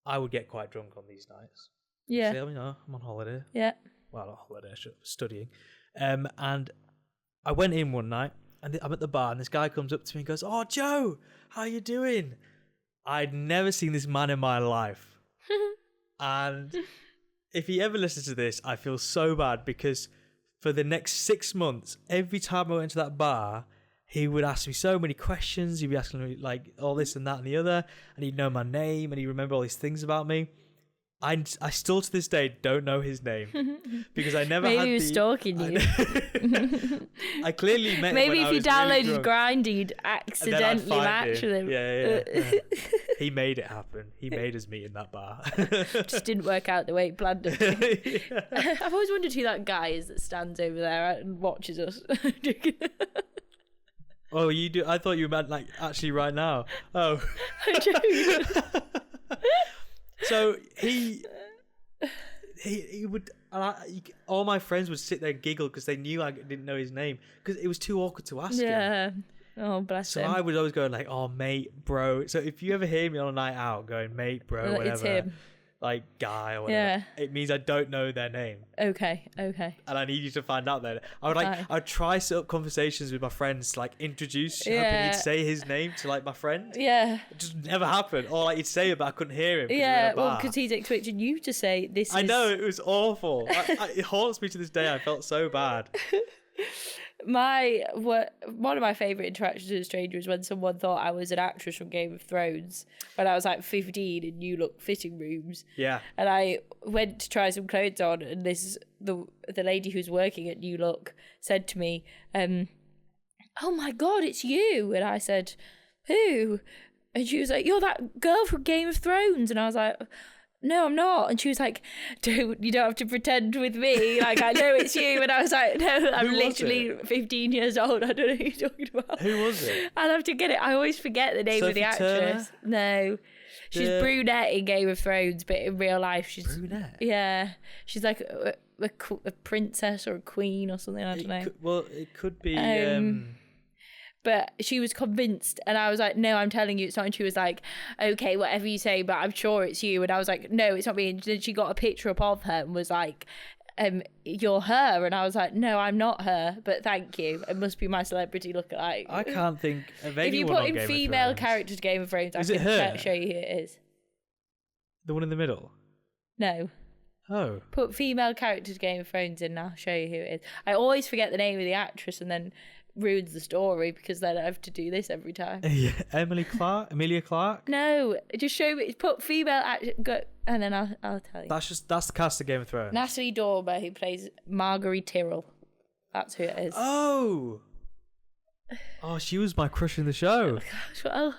Speaker 2: I would get quite drunk on these nights.
Speaker 1: Yeah.
Speaker 2: So, I'm on holiday.
Speaker 1: Yeah.
Speaker 2: Well, not holiday, studying. And I went in one night, and I'm at the bar, and this guy comes up to me and goes, "Oh, Joe, how you doing?" I'd never seen this man in my life. And if he ever listens to this, I feel so bad because for the next 6 months, every time I went to that bar, he would ask me so many questions. He'd be asking me like all this and that and the other, and he'd know my name and he'd remember all these things about me. I still to this day don't know his name because I never
Speaker 1: Maybe
Speaker 2: had
Speaker 1: he was stalking you.
Speaker 2: I clearly met him
Speaker 1: Maybe
Speaker 2: when
Speaker 1: if
Speaker 2: I
Speaker 1: you
Speaker 2: was
Speaker 1: downloaded
Speaker 2: really drunk.
Speaker 1: Grindr, you'd
Speaker 2: And then I'd
Speaker 1: accidentally
Speaker 2: find
Speaker 1: match
Speaker 2: him.
Speaker 1: him.
Speaker 2: Yeah. He made it happen. He made us meet in that bar.
Speaker 1: Just didn't work out the way he planned it to. I've always wondered who that guy is that stands over there and watches us.
Speaker 2: Oh, you do? I thought you meant like actually right now. Oh.
Speaker 1: I'm joking.
Speaker 2: So he would, all my friends would sit there and giggle because they knew I didn't know his name because it was too awkward to ask him.
Speaker 1: Yeah. Oh, bless him.
Speaker 2: So I would always go like, "Oh, mate, bro." So if you ever hear me on a night out going, "Mate, bro,"
Speaker 1: Well,
Speaker 2: whatever,
Speaker 1: it's him.
Speaker 2: like guy or whatever, it means I don't know their name.
Speaker 1: Okay.
Speaker 2: And I need you to find out that. I'd try set up conversations with my friends, like introduce, hoping he'd say his name to like my friend.
Speaker 1: Yeah.
Speaker 2: It just never happened. Or like he'd say it, but I couldn't hear him.
Speaker 1: Yeah, well, because he's expecting you to say this.
Speaker 2: I know, it was awful. It haunts me to this day. I felt so bad.
Speaker 1: One of my favourite interactions with a stranger was when someone thought I was an actress from Game of Thrones when I was like 15 in New Look fitting rooms.
Speaker 2: Yeah.
Speaker 1: And I went to try some clothes on, and the lady who's working at New Look said to me, "Oh my God, it's you!" And I said, "Who?" And she was like, "You're that girl from Game of Thrones." And I was like, "No, I'm not." And she was like, you don't have to pretend with me. Like, I know it's you. And I was like, no, I'm literally 15 years old. I don't know who you're talking about.
Speaker 2: Who was it?
Speaker 1: I'll have to get it. I always forget the name of the actress. Turner? No. She's brunette in Game of Thrones, but in real life, she's...
Speaker 2: Brunette?
Speaker 1: Yeah. She's like a princess or a queen or something. I don't know.
Speaker 2: It could be...
Speaker 1: But she was convinced, and I was like, "No, I'm telling you it's not." And she was like, "Okay, whatever you say, but I'm sure it's you." And I was like, "No, it's not me." And then she got a picture up of her and was like, "You're her." And I was like, "No, I'm not her, but thank you. It must be my celebrity lookalike."
Speaker 2: I can't think of anyone.
Speaker 1: If you put in female characters Game of Thrones, I can show you who it is.
Speaker 2: The one in the middle?
Speaker 1: No.
Speaker 2: Oh.
Speaker 1: Put female characters Game of Thrones in, and I'll show you who it is. I always forget the name of the actress, and then ruins the story because then I have to do this every time.
Speaker 2: Yeah, Emilia Clarke.
Speaker 1: No, just show me. Put female and then I'll tell you.
Speaker 2: That's the cast of Game of Thrones.
Speaker 1: Natalie Dormer, who plays Marguerite Tyrrell. That's who it is.
Speaker 2: Oh, she was my crush in the show.
Speaker 1: Gosh, well,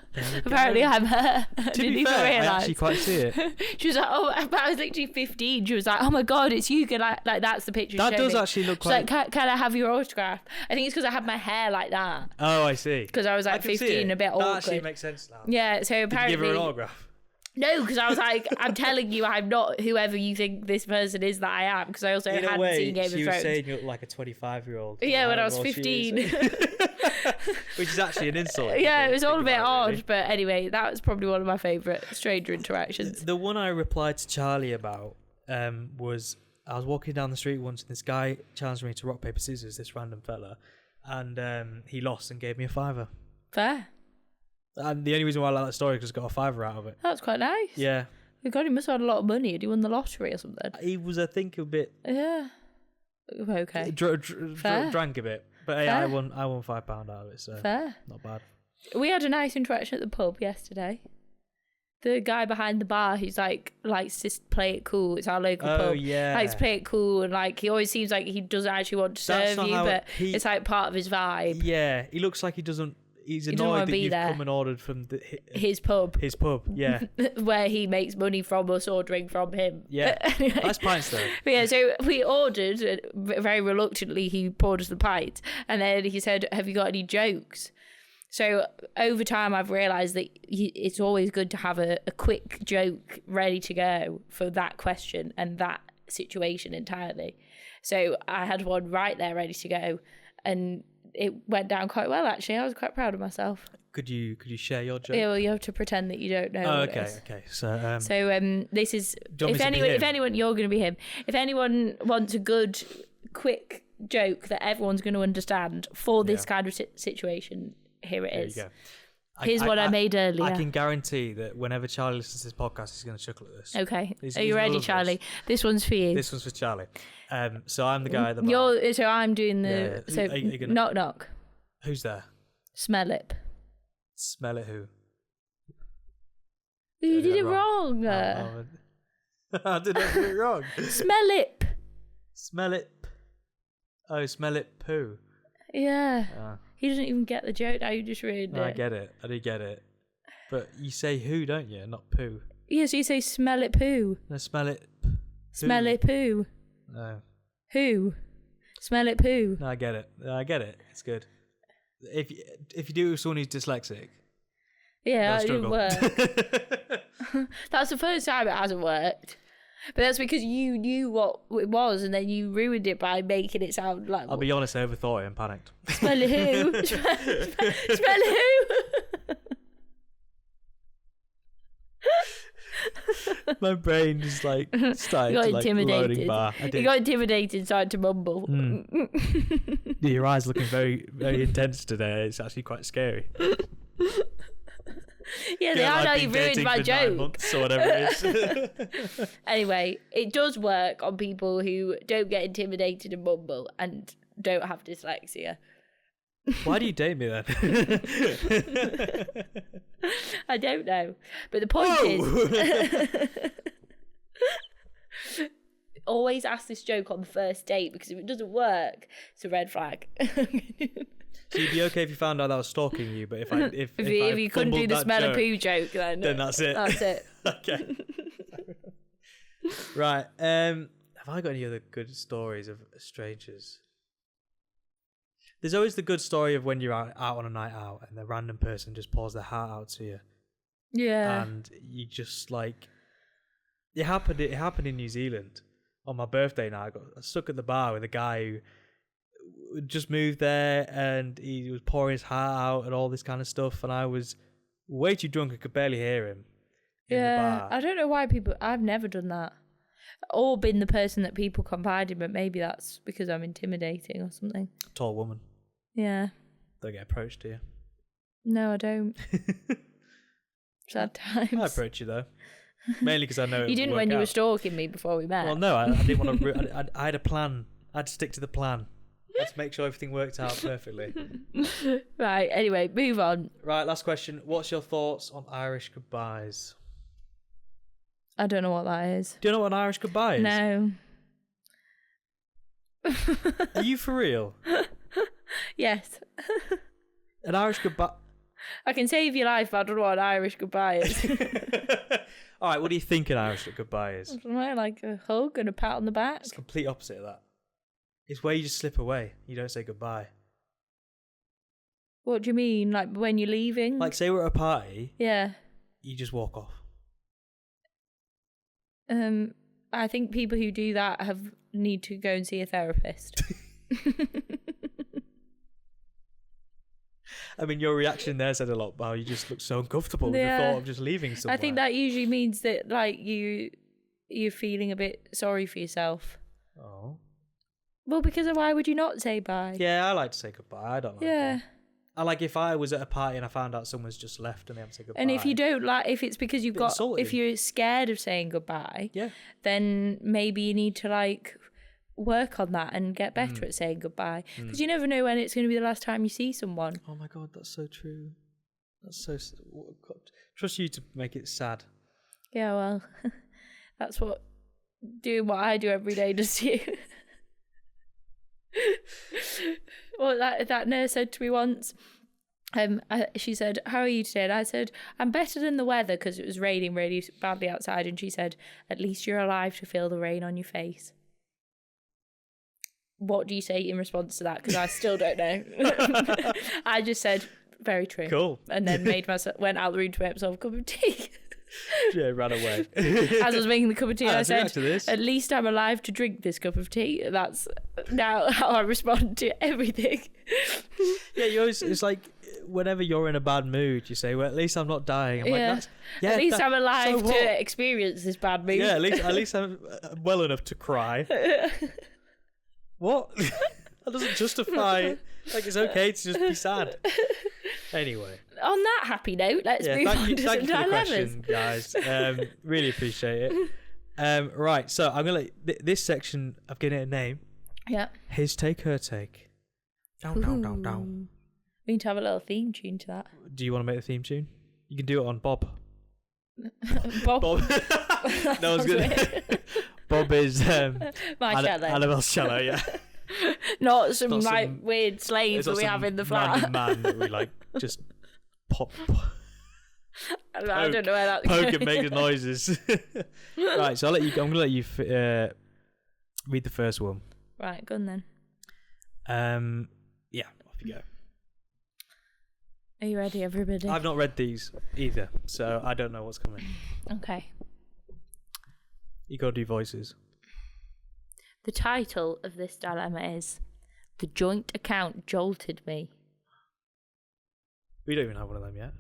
Speaker 1: apparently I'm her.
Speaker 2: To be fair, I actually quite see it.
Speaker 1: She was like, but I was literally 15. She was like, "Oh my God, it's you." Like that's the picture.
Speaker 2: That does actually look quite...
Speaker 1: She's like, can I have your autograph? I think it's because I had my hair like that.
Speaker 2: Oh, I see.
Speaker 1: Because I was like 15, a bit awkward.
Speaker 2: That actually makes sense now.
Speaker 1: Yeah, so apparently...
Speaker 2: Did you give her an autograph?
Speaker 1: No, because I was like, I'm telling you, I'm not whoever you think this person is that I am. Because I also hadn't seen Game of Thrones.
Speaker 2: She was saying you look like a 25-year-old.
Speaker 1: Yeah, when I was 15.
Speaker 2: Which is actually an insult.
Speaker 1: Yeah, it was all a bit odd. Really. But anyway, that was probably one of my favourite stranger interactions.
Speaker 2: The one I replied to Charlie about was I was walking down the street once and this guy challenged me to rock, paper, scissors, this random fella. And he lost and gave me a $5.
Speaker 1: Fair.
Speaker 2: And the only reason why I like that story is because I got a $5 out of it.
Speaker 1: That's quite nice.
Speaker 2: Yeah.
Speaker 1: God, he must have had a lot of money. Had he won the lottery or something?
Speaker 2: He was, I think, a bit...
Speaker 1: Yeah. Okay.
Speaker 2: Drank a bit. But yeah, I won £5 out of it, so...
Speaker 1: Fair.
Speaker 2: Not bad.
Speaker 1: We had a nice interaction at the pub yesterday. The guy behind the bar who's like likes to play it cool. It's our local pub.
Speaker 2: Oh, yeah.
Speaker 1: Likes to play it cool, and like he always seems like he doesn't actually want to serve you, but it's like part of his vibe.
Speaker 2: Yeah, he looks like he doesn't... He's annoyed that you've come and ordered from
Speaker 1: his pub.
Speaker 2: His pub, yeah.
Speaker 1: Where he makes money from us ordering from him.
Speaker 2: Yeah. Anyway. Nice pints, though.
Speaker 1: But yeah, so we ordered, very reluctantly, he poured us the pint. And then he said, "Have you got any jokes?" So over time, I've realised that it's always good to have a quick joke ready to go for that question and that situation entirely. So I had one right there ready to go. And it went down quite well, actually. I was quite proud of myself.
Speaker 2: Could you share your joke?
Speaker 1: Yeah, well, you have to pretend that you don't know.
Speaker 2: Oh, okay. So
Speaker 1: this is if anyone, you're going to be him. If anyone wants a good, quick joke that everyone's going to understand for this kind of situation, here it is.
Speaker 2: There you go.
Speaker 1: Here's what I made earlier.
Speaker 2: I can guarantee that whenever Charlie listens to this podcast, he's going to chuckle at this.
Speaker 1: Okay. Are you ready, Charlie? This one's for you.
Speaker 2: This one's for Charlie. So I'm the guy at the bar.
Speaker 1: So I'm doing the...
Speaker 2: Yeah.
Speaker 1: So
Speaker 2: are you gonna...
Speaker 1: knock, knock.
Speaker 2: Who's there?
Speaker 1: Smell it.
Speaker 2: Smell it who?
Speaker 1: You did it wrong.
Speaker 2: I did it wrong.
Speaker 1: Smell it.
Speaker 2: Smell it. Oh, smell it poo.
Speaker 1: Yeah. He doesn't even get the joke now, you just read it.
Speaker 2: I get it. I do get it. But you say who, don't you? Not poo.
Speaker 1: Yeah, so you say smell it poo.
Speaker 2: No, smell it.
Speaker 1: Smell it poo.
Speaker 2: No.
Speaker 1: Who? Smell it poo.
Speaker 2: No, I get it. It's good. If you do it with someone who's dyslexic.
Speaker 1: Yeah, it didn't work. That's the first time it hasn't worked. But that's because you knew what it was and then you ruined it by making it sound like...
Speaker 2: I'll be honest, I overthought it and panicked.
Speaker 1: Smell it who? Smell it
Speaker 2: My brain just like started
Speaker 1: got
Speaker 2: to, like,
Speaker 1: intimidated.
Speaker 2: loading bar. I
Speaker 1: You
Speaker 2: did.
Speaker 1: got intimidated, started to mumble.
Speaker 2: Yeah, your eyes looking very, very intense today. It's actually quite scary.
Speaker 1: Yeah, they
Speaker 2: Yeah,
Speaker 1: are.
Speaker 2: I've
Speaker 1: Now
Speaker 2: been
Speaker 1: you've ruined
Speaker 2: dating
Speaker 1: my
Speaker 2: for 9
Speaker 1: joke.
Speaker 2: months or whatever it is.
Speaker 1: Anyway, it does work on people who don't get intimidated and mumble and don't have dyslexia.
Speaker 2: Why do you date me then?
Speaker 1: I don't know. But the point is, always ask this joke on the first date, because if it doesn't work, it's a red flag.
Speaker 2: So you'd be okay if you found out I was stalking you, but if
Speaker 1: you couldn't do the smell of poo joke, then
Speaker 2: that's it.
Speaker 1: That's it.
Speaker 2: Okay. Right. Have I got any other good stories of strangers? There's always the good story of when you're out on a night out and the random person just pours their heart out to you.
Speaker 1: Yeah.
Speaker 2: And you just like, it happened in New Zealand on my birthday night. I got stuck at the bar with a guy who just moved there, and he was pouring his heart out and all this kind of stuff, and I was way too drunk. I could barely hear him in the bar.
Speaker 1: I don't know why I've never done that or been the person that people confide in, but maybe that's because I'm intimidating or something.
Speaker 2: Tall woman.
Speaker 1: Yeah.
Speaker 2: Don't get approached, do you?
Speaker 1: No, I don't. Sad times.
Speaker 2: I approach you though, mainly because I know
Speaker 1: you didn't when you were stalking me before we met.
Speaker 2: Well, no, I didn't want to. I had a plan. I had to stick to the plan. I had to make sure everything worked out perfectly.
Speaker 1: Right. Anyway, move on.
Speaker 2: Right. Last question. What's your thoughts on Irish goodbyes?
Speaker 1: I don't know what that is.
Speaker 2: Do you know what an Irish goodbye is?
Speaker 1: No.
Speaker 2: Are you for real?
Speaker 1: Yes.
Speaker 2: An Irish goodbye.
Speaker 1: I can save your life, but I don't know what an Irish goodbye is.
Speaker 2: All right. What do you think an Irish goodbye is?
Speaker 1: I don't know, like a hug and a pat on the back.
Speaker 2: It's the complete opposite of that. It's where you just slip away. You don't say goodbye.
Speaker 1: What do you mean? Like when you're leaving?
Speaker 2: Like, say we're at a party.
Speaker 1: Yeah.
Speaker 2: You just walk off.
Speaker 1: I think people who do that need to go and see a therapist.
Speaker 2: I mean, your reaction there said a lot. Wow, you just look so uncomfortable with the thought of just leaving somewhere.
Speaker 1: I think that usually means that, like, you're feeling a bit sorry for yourself.
Speaker 2: Oh.
Speaker 1: Well, because why would you not say bye?
Speaker 2: Yeah, I like to say goodbye. I don't like
Speaker 1: Yeah.
Speaker 2: it. I like if I was at a party and I found out someone's just left and they haven't said goodbye.
Speaker 1: And if you don't like, if it's because you've got,
Speaker 2: insulting.
Speaker 1: if you're scared of saying goodbye,
Speaker 2: Yeah.
Speaker 1: then maybe you need to, like, work on that and get better at saying goodbye. Because you never know when it's going to be the last time you see someone.
Speaker 2: Oh my God, that's so true. That's so... Trust you to make it sad.
Speaker 1: Yeah, well, that's what doing what I do every day does to you. Well, that nurse said to me once, she said, "How are you today?" And I said, "I'm better than the weather," because it was raining really badly outside. And she said, "At least you're alive to feel the rain on your face." What do you say in response to that? Because I still don't know. I just said, "Very true."
Speaker 2: Cool.
Speaker 1: And then went out the room to make myself a cup of tea.
Speaker 2: Yeah, ran away.
Speaker 1: As I was making the cup of tea, I said,
Speaker 2: to this.
Speaker 1: "At least I'm alive to drink this cup of tea." That's now how I respond to everything.
Speaker 2: Yeah, you always, it's like whenever you're in a bad mood, you say, "Well, at least I'm not dying." I'm
Speaker 1: Yeah.
Speaker 2: like, yeah,
Speaker 1: At least I'm alive
Speaker 2: so what?
Speaker 1: to experience this bad mood.
Speaker 2: Yeah, at least I'm well enough to cry. What? That doesn't justify. Like, it's okay to just be sad. Anyway.
Speaker 1: On that happy note, let's move on to
Speaker 2: thank
Speaker 1: some
Speaker 2: you for the
Speaker 1: dilemmas.
Speaker 2: question, guys. Really appreciate it. Right, so I'm gonna this section. I've given it a name.
Speaker 1: Yeah.
Speaker 2: His take, her take. Down.
Speaker 1: We need to have a little theme tune to that.
Speaker 2: Do you want to make the theme tune? You can do it on Bob.
Speaker 1: Bob.
Speaker 2: No, I was gonna. Bob is
Speaker 1: My cello.
Speaker 2: Annabelle's cello. Yeah.
Speaker 1: Not some
Speaker 2: Not
Speaker 1: like
Speaker 2: some-
Speaker 1: weird slave
Speaker 2: It's
Speaker 1: that
Speaker 2: not
Speaker 1: we
Speaker 2: some
Speaker 1: have in the flat.
Speaker 2: random man that we like just pop.
Speaker 1: I don't know where that's
Speaker 2: Poke
Speaker 1: going.
Speaker 2: and make the noises. Right, so I'm gonna let you read the first one.
Speaker 1: Right, go on then.
Speaker 2: Yeah, off you go.
Speaker 1: Are you ready, everybody?
Speaker 2: I've not read these either, so I don't know what's coming.
Speaker 1: Okay.
Speaker 2: You gotta do voices.
Speaker 1: The title of this dilemma is "The Joint Account Jolted Me."
Speaker 2: We don't even have one of them yet.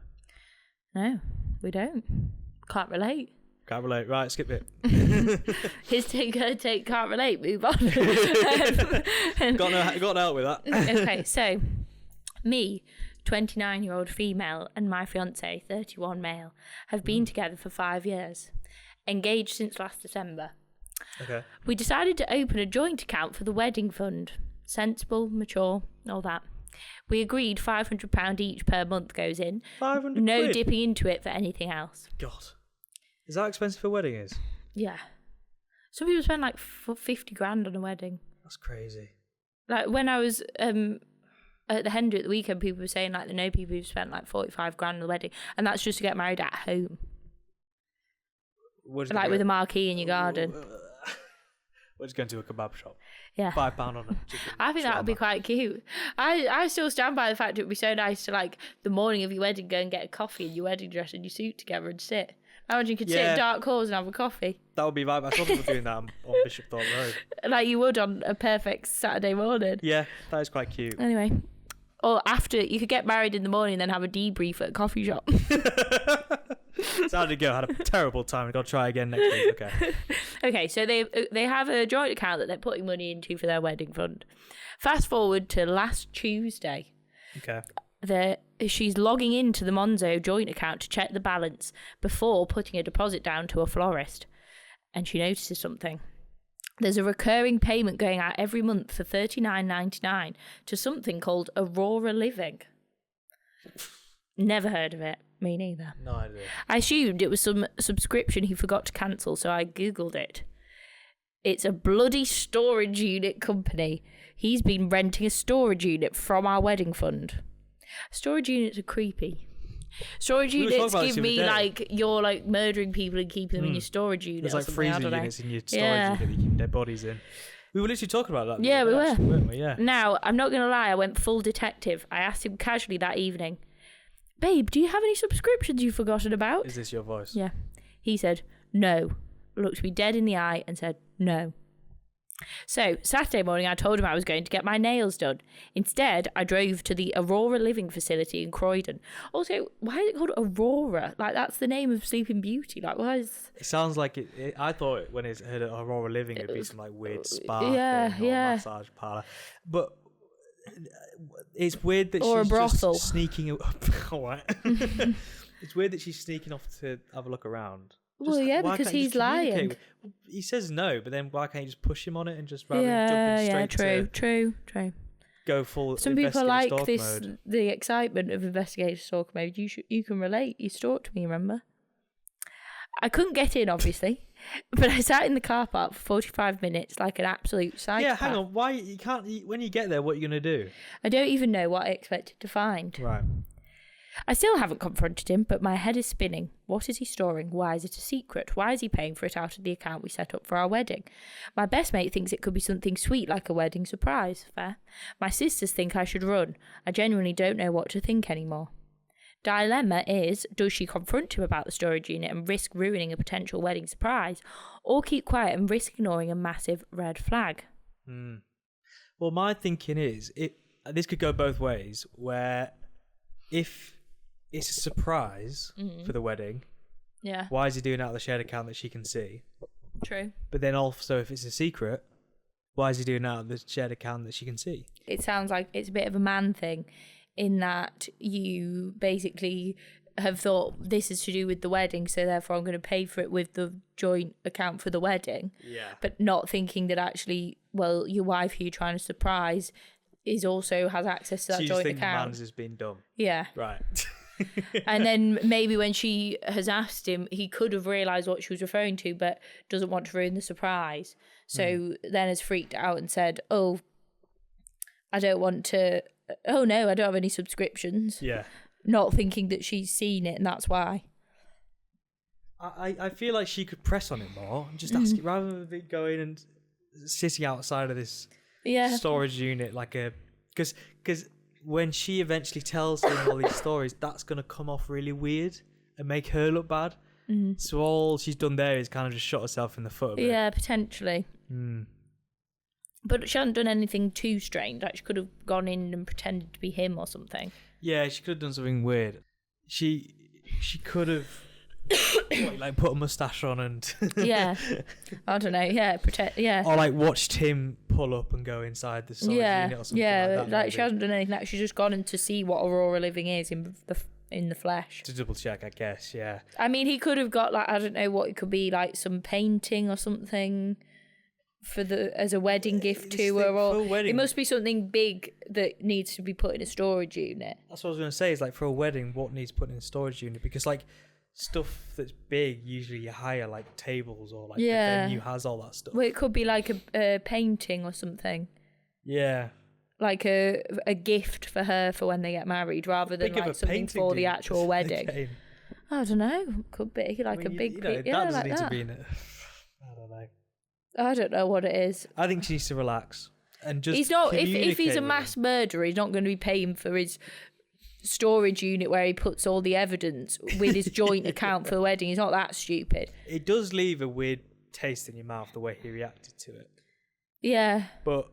Speaker 1: No, we don't. Can't relate.
Speaker 2: Can't relate. Right, skip it.
Speaker 1: His take can't relate. Move on.
Speaker 2: Got no help with that.
Speaker 1: Okay, so me, 29-year-old female, and my fiance, 31 male, have been together for 5 years, engaged since last December.
Speaker 2: Okay.
Speaker 1: We decided to open a joint account for the wedding fund. Sensible, mature, all that. We agreed £500 each per month goes in.
Speaker 2: 500
Speaker 1: No
Speaker 2: quid?
Speaker 1: dipping into it for anything else.
Speaker 2: God. Is that how expensive a wedding is?
Speaker 1: Yeah. Some people spend like 50 grand on a wedding.
Speaker 2: That's crazy.
Speaker 1: Like when I was at the Henry at the weekend, people were saying like they know people who've spent like 45 grand on a wedding, and that's just to get married at home. Like with a marquee in your garden.
Speaker 2: We're just going to a kebab shop.
Speaker 1: Yeah.
Speaker 2: £5 on a chicken.
Speaker 1: I think that would be quite cute. I still stand by the fact it would be so nice to, like, the morning of your wedding, go and get a coffee in your wedding dress and your suit together and sit. I imagine you could sit in dark corners and have a coffee.
Speaker 2: That would be vibe. I saw people doing that on Bishop Thorpe Road.
Speaker 1: Like you would on a perfect Saturday morning.
Speaker 2: Yeah, that is quite cute.
Speaker 1: Anyway. Or after, you could get married in the morning and then have a debrief at a coffee shop.
Speaker 2: So how did it go? I had a terrible time. I've got to try again next week. Okay.
Speaker 1: Okay, so they have a joint account that they're putting money into for their wedding fund. Fast forward to last Tuesday.
Speaker 2: Okay.
Speaker 1: She's logging into the Monzo joint account to check the balance before putting a deposit down to a florist. And she notices something. There's a recurring payment going out every month for $39.99 to something called Aurora Living. Never heard of it. Me neither.
Speaker 2: No idea.
Speaker 1: I assumed it was some subscription he forgot to cancel, so I Googled it. It's a bloody storage unit company. He's been renting a storage unit from our wedding fund. Storage units are creepy. Storage units give me like you're like murdering people and keeping them in your storage unit.
Speaker 2: There's like freezer units in your storage unit that you keep their bodies in. We were literally talking about that.
Speaker 1: Yeah, we were.
Speaker 2: Actually, weren't we? Yeah.
Speaker 1: Now, I'm not going to lie, I went full detective. I asked him casually that evening, babe, do you have any subscriptions you've forgotten about?
Speaker 2: Is this your voice?
Speaker 1: Yeah. He said, no. Looked me dead in the eye and said, no. So, Saturday morning, I told him I was going to get my nails done. Instead, I drove to the Aurora Living facility in Croydon. Also, why is it called Aurora? Like, that's the name of Sleeping Beauty. Like, why is...
Speaker 2: It sounds like it I thought when it's heard of Aurora Living, it'd be some like weird spa thing or massage parlour. But it's weird that
Speaker 1: or
Speaker 2: she's
Speaker 1: a brothel.
Speaker 2: Just sneaking... All right. It's weird that she's sneaking off to have a look around.
Speaker 1: Well, yeah, because he's lying.
Speaker 2: He says no, but then why can't you just push him on it and just rather than jumping straight
Speaker 1: true.
Speaker 2: Go full
Speaker 1: Some people like this,
Speaker 2: mode.
Speaker 1: the excitement of investigative stalker mode. You can relate. You stalked me, remember? I couldn't get in, obviously, but I sat in the car park for 45 minutes like an absolute psychopath.
Speaker 2: Yeah, hang on. Why you can't? When you get there, what are you gonna do?
Speaker 1: I don't even know what I expected to find.
Speaker 2: Right.
Speaker 1: I still haven't confronted him, but my head is spinning. What is he storing? Why is it a secret? Why is he paying for it out of the account we set up for our wedding? My best mate thinks it could be something sweet like a wedding surprise. Fair. My sisters think I should run. I genuinely don't know what to think anymore. Dilemma is, does she confront him about the storage unit and risk ruining a potential wedding surprise, or keep quiet and risk ignoring a massive red flag?
Speaker 2: Well, my thinking is, this could go both ways, where if it's a surprise for the wedding,
Speaker 1: yeah,
Speaker 2: why is he doing it out of the shared account that she can see?
Speaker 1: True.
Speaker 2: But then also, if it's a secret, why is he doing it out of the shared account that she can see?
Speaker 1: It sounds like it's a bit of a man thing, in that you basically have thought this is to do with the wedding, so therefore I'm going to pay for it with the joint account for the wedding.
Speaker 2: Yeah.
Speaker 1: But not thinking that actually, well, your wife who you're trying to surprise also has access to that joint account.
Speaker 2: The man's just been dumb.
Speaker 1: Yeah.
Speaker 2: Right.
Speaker 1: And then maybe when she has asked him, he could have realised what she was referring to, but doesn't want to ruin the surprise. So then has freaked out and said, oh, I don't have any subscriptions.
Speaker 2: Yeah.
Speaker 1: Not thinking that she's seen it, and that's why.
Speaker 2: I feel like she could press on it more and just ask it, rather than going and sitting outside of this storage unit like a... Because when she eventually tells him all these stories, that's going to come off really weird and make her look bad. So all she's done there is kind of just shot herself in the foot a bit.
Speaker 1: Yeah, potentially. But she hadn't done anything too strange. Like, she could have gone in and pretended to be him or something.
Speaker 2: Yeah, she could have done something weird. She could have what, like put a mustache on and
Speaker 1: Yeah. I don't know. Yeah, protect. Yeah.
Speaker 2: or like watched him pull up and go inside the storage unit or something
Speaker 1: yeah.
Speaker 2: like that.
Speaker 1: She hasn't done anything. She's just gone in to see what Aurora living is in the flesh.
Speaker 2: To double check, I guess. Yeah.
Speaker 1: I mean, he could have got like, I don't know what it could be, like some painting or something as a wedding gift to her, or it must be something big that needs to be put in a storage unit.
Speaker 2: That's what I was going to say. Is like for a wedding, what needs put in a storage unit? Because like stuff that's big, usually you hire like tables or like the venue has all that stuff.
Speaker 1: Well, it could be like a painting or something.
Speaker 2: Yeah.
Speaker 1: Like a gift for her for when they get married, rather than like something for the actual wedding.
Speaker 2: Okay.
Speaker 1: I don't know. Could be like a big.
Speaker 2: That doesn't need to be in it. I don't know.
Speaker 1: I don't know what it is.
Speaker 2: I think she needs to relax and just.
Speaker 1: He's not. If he's a mass murderer, he's not going to be paying for his storage unit where he puts all the evidence with his joint account for the wedding. He's not that stupid.
Speaker 2: It does leave a weird taste in your mouth the way he reacted to it.
Speaker 1: Yeah.
Speaker 2: But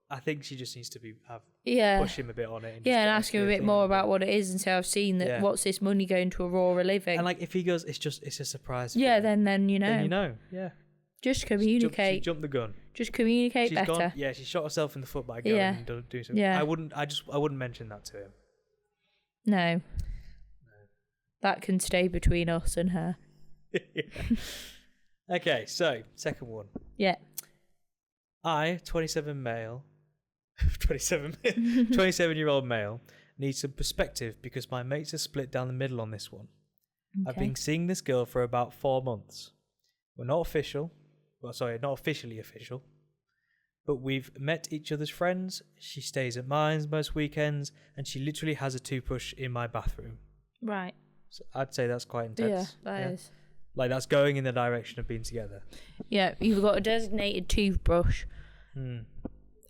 Speaker 2: I think she just needs to push him a bit on it.
Speaker 1: And ask him a bit more about what it is and say, I've seen that. What's this money going to Aurora living?
Speaker 2: And like if he goes, it's a surprise.
Speaker 1: Yeah, then you know.
Speaker 2: Then you know. Yeah.
Speaker 1: Just communicate.
Speaker 2: She jumped the gun.
Speaker 1: Just communicate
Speaker 2: She's
Speaker 1: better.
Speaker 2: Gone, she shot herself in the foot by going and doing something.
Speaker 1: Yeah.
Speaker 2: I wouldn't mention that to him.
Speaker 1: No. That can stay between us and her.
Speaker 2: Okay, so second one.
Speaker 1: Yeah.
Speaker 2: I, 27 male, 27-year-old male, need some perspective because my mates are split down the middle on this one. Okay. I've been seeing this girl for about 4 months. We're not officially official, but we've met each other's friends. She stays at mine most weekends, and she literally has a toothbrush in my bathroom.
Speaker 1: Right.
Speaker 2: So I'd say that's quite intense.
Speaker 1: Yeah, that is.
Speaker 2: Like that's going in the direction of being together.
Speaker 1: Yeah, you've got a designated toothbrush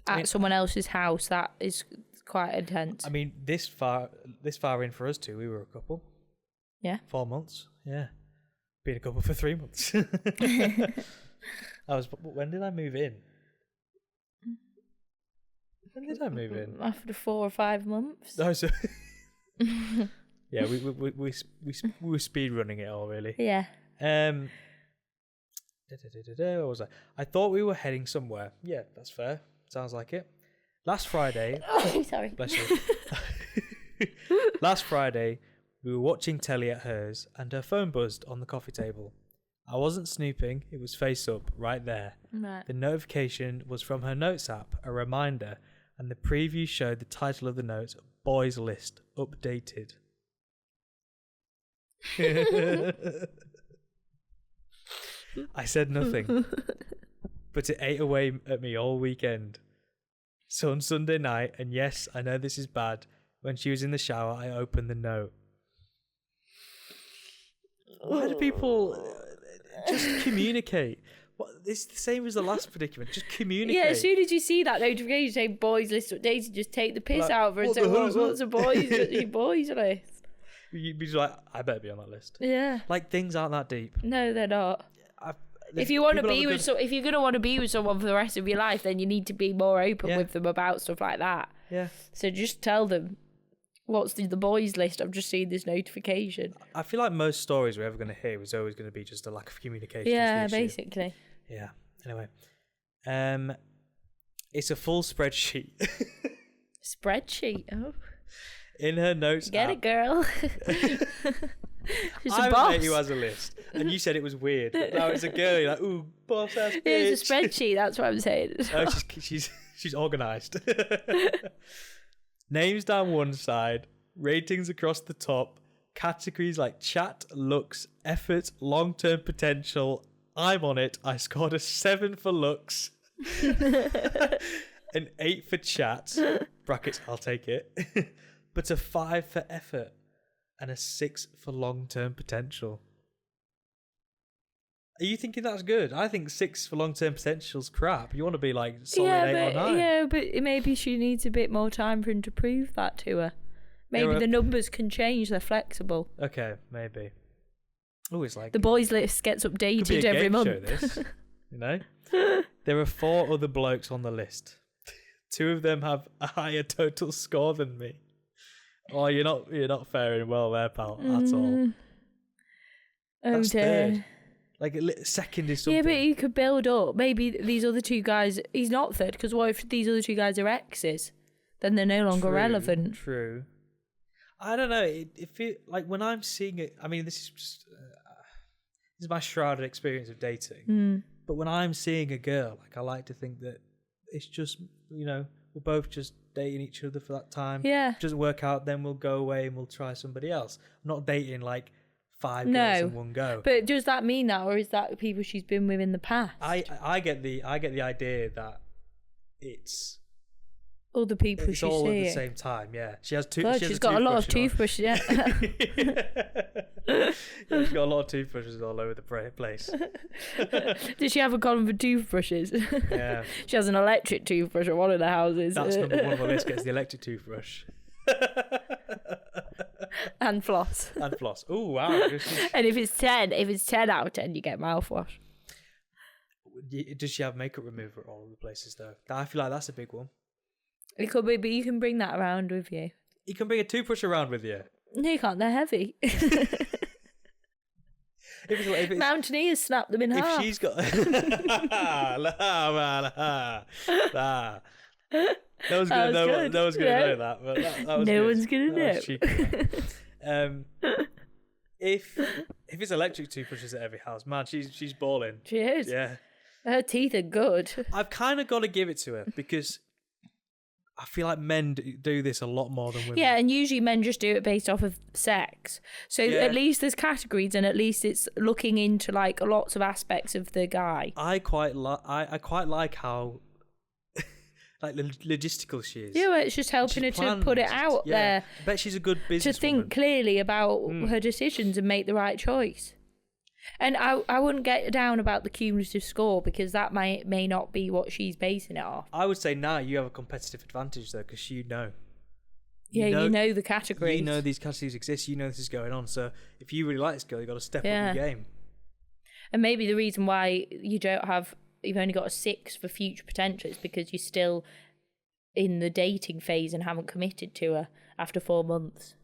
Speaker 1: at someone else's house. That is quite intense.
Speaker 2: I mean, this far in for us two, we were a couple.
Speaker 1: Yeah.
Speaker 2: 4 months. Yeah. Been a couple for 3 months. When did I move in? When did I move in?
Speaker 1: After 4 or 5 months.
Speaker 2: Oh, so yeah, we were speed running it all really.
Speaker 1: Yeah.
Speaker 2: What was I? I thought we were heading somewhere. Yeah, that's fair. Sounds like it. Last Friday.
Speaker 1: Oh, sorry.
Speaker 2: Bless you. Last Friday, we were watching telly at hers, and her phone buzzed on the coffee table. I wasn't snooping; it was face up right there.
Speaker 1: Right.
Speaker 2: The notification was from her notes app, a reminder, and the preview showed the title of the notes: "Boys List Updated." I said nothing, but it ate away at me all weekend. So on Sunday night, and yes, I know this is bad, when she was in the shower, I opened the note. Why do people just communicate? It's the same as the last predicament. Just communicate.
Speaker 1: Yeah, as soon as you see that notification saying boys list updated, just take the piss out of her and say, what's a boys list?
Speaker 2: You'd be like, I better be on that list.
Speaker 1: Yeah.
Speaker 2: Like, things aren't that deep.
Speaker 1: No, they're not. If you want to be with if you're going to want to be with someone for the rest of your life, then you need to be more open with them about stuff like that.
Speaker 2: Yeah.
Speaker 1: So just tell them, what's the boys list? I've just seen this notification.
Speaker 2: I feel like most stories we're ever going to hear is always going to be just a lack of communication.
Speaker 1: Yeah, basically.
Speaker 2: Yeah. Anyway, it's a full spreadsheet.
Speaker 1: Spreadsheet. Oh.
Speaker 2: In her notes
Speaker 1: Get
Speaker 2: app.
Speaker 1: it, girl.
Speaker 2: I'm a mate who has a list, and you said it was weird. But now it's a girl. You're like, ooh, boss ass bitch.
Speaker 1: It's a spreadsheet. That's what I'm saying.
Speaker 2: Oh, she's organised. Names down one side, ratings across the top, categories like chat, looks, effort, long-term potential. I'm on it. I scored a 7 for looks, an 8 for chat. Brackets, I'll take it. But a 5 for effort. And a 6 for long-term potential. Are you thinking that's good? I think 6 for long-term potential's crap. You want to be like solid 8 or 9.
Speaker 1: Yeah, but maybe she needs a bit more time for him to prove that to her. Maybe the numbers can change. They're flexible.
Speaker 2: Okay, maybe. Oh, it's like
Speaker 1: the boys list gets updated every month. Show, this,
Speaker 2: you know, there are 4 other blokes on the list. 2 of them have a higher total score than me. Oh, you're not faring well there, pal, at all. That's
Speaker 1: dear.
Speaker 2: third. Like second is something.
Speaker 1: Yeah, but you could build up. Maybe these other two guys. He's not third because what if these other two guys are exes? Then they're no longer relevant.
Speaker 2: True. I don't know. Like when I'm seeing it. I mean, this is just this is my shrouded experience of dating. But when I'm seeing a girl, like I like to think that it's just we're both just dating each other for that time.
Speaker 1: Yeah.
Speaker 2: If it doesn't work out, then we'll go away and we'll try somebody else. I'm not dating like 5 girls in one go.
Speaker 1: But does that mean that, or is that people she's been with in the past?
Speaker 2: I get the idea that it's
Speaker 1: all the people
Speaker 2: it's
Speaker 1: she's
Speaker 2: all
Speaker 1: seeing
Speaker 2: at the same time. Yeah, she has two.
Speaker 1: God, she's got a lot of toothbrushes. Yeah.
Speaker 2: Yeah, she's got a lot of toothbrushes all over the place.
Speaker 1: Did she have a column for toothbrushes?
Speaker 2: Yeah.
Speaker 1: She has an electric toothbrush at one of the houses.
Speaker 2: That's number one on the list. Gets the electric toothbrush.
Speaker 1: And floss.
Speaker 2: And floss. Oh wow!
Speaker 1: And if it's 10 out of 10, you get mouthwash.
Speaker 2: Does she have makeup remover at all of the places though? I feel like that's a big one.
Speaker 1: It could be, but you can bring that around with you.
Speaker 2: You can bring a toothbrush around with you.
Speaker 1: No, you can't. They're heavy.
Speaker 2: If it's,
Speaker 1: Mountaineers snap them in half.
Speaker 2: If she's got... No one's going to know that. But that was
Speaker 1: no
Speaker 2: good.
Speaker 1: one's going to know.
Speaker 2: If it's electric toothbrushes at every house, man, she's balling.
Speaker 1: She is.
Speaker 2: Yeah.
Speaker 1: Her teeth are good.
Speaker 2: I've kind of got to give it to her because I feel like men do this a lot more than women.
Speaker 1: Yeah, and usually men just do it based off of sex. So
Speaker 2: Yeah.
Speaker 1: at least there's categories, and at least it's looking into like lots of aspects of the guy.
Speaker 2: I quite like how like logistical she is.
Speaker 1: Yeah, well, it's just helping
Speaker 2: She's
Speaker 1: her to put it
Speaker 2: planned.
Speaker 1: out
Speaker 2: Yeah.
Speaker 1: there.
Speaker 2: I bet she's a good businesswoman.
Speaker 1: To think clearly about her decisions and make the right choice. And I wouldn't get down about the cumulative score because that may not be what she's basing it off.
Speaker 2: I would say now you have a competitive advantage though because you know
Speaker 1: You know the categories.
Speaker 2: You know these categories exist. You know this is going on. So if you really like this girl, you've got to step up your game.
Speaker 1: And maybe the reason why you've only got a 6 for future potential is because you're still in the dating phase and haven't committed to her after 4 months.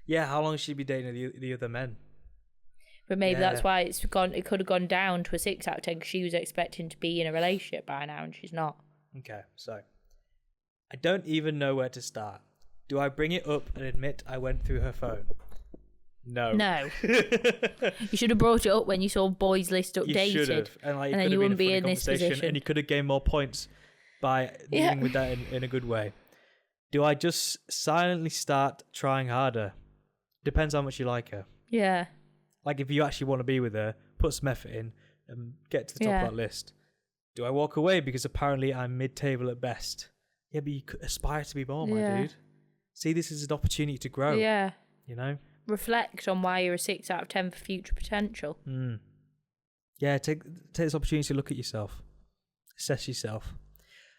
Speaker 2: Yeah, how long should she be dating the other men?
Speaker 1: But maybe that's why it could have gone down to a 6 out of 10 because she was expecting to be in a relationship by now and she's not.
Speaker 2: Okay, so I don't even know where to start. Do I bring it up and admit I went through her phone? No.
Speaker 1: You should have brought it up when you saw Boys List updated.
Speaker 2: You should have. And then
Speaker 1: you wouldn't be in this position.
Speaker 2: And you could have gained more points by dealing with that in a good way. Do I just silently start trying harder? Depends how much you like her.
Speaker 1: Yeah.
Speaker 2: Like if you actually want to be with her, put some effort in and get to the top of that list. Do I walk away because apparently I'm mid-table at best? Yeah, but you could aspire to be more, my dude. See this as an opportunity to grow.
Speaker 1: Yeah.
Speaker 2: You know?
Speaker 1: Reflect on why you're a 6 out of 10 for future potential.
Speaker 2: Yeah, take this opportunity to look at yourself. Assess yourself.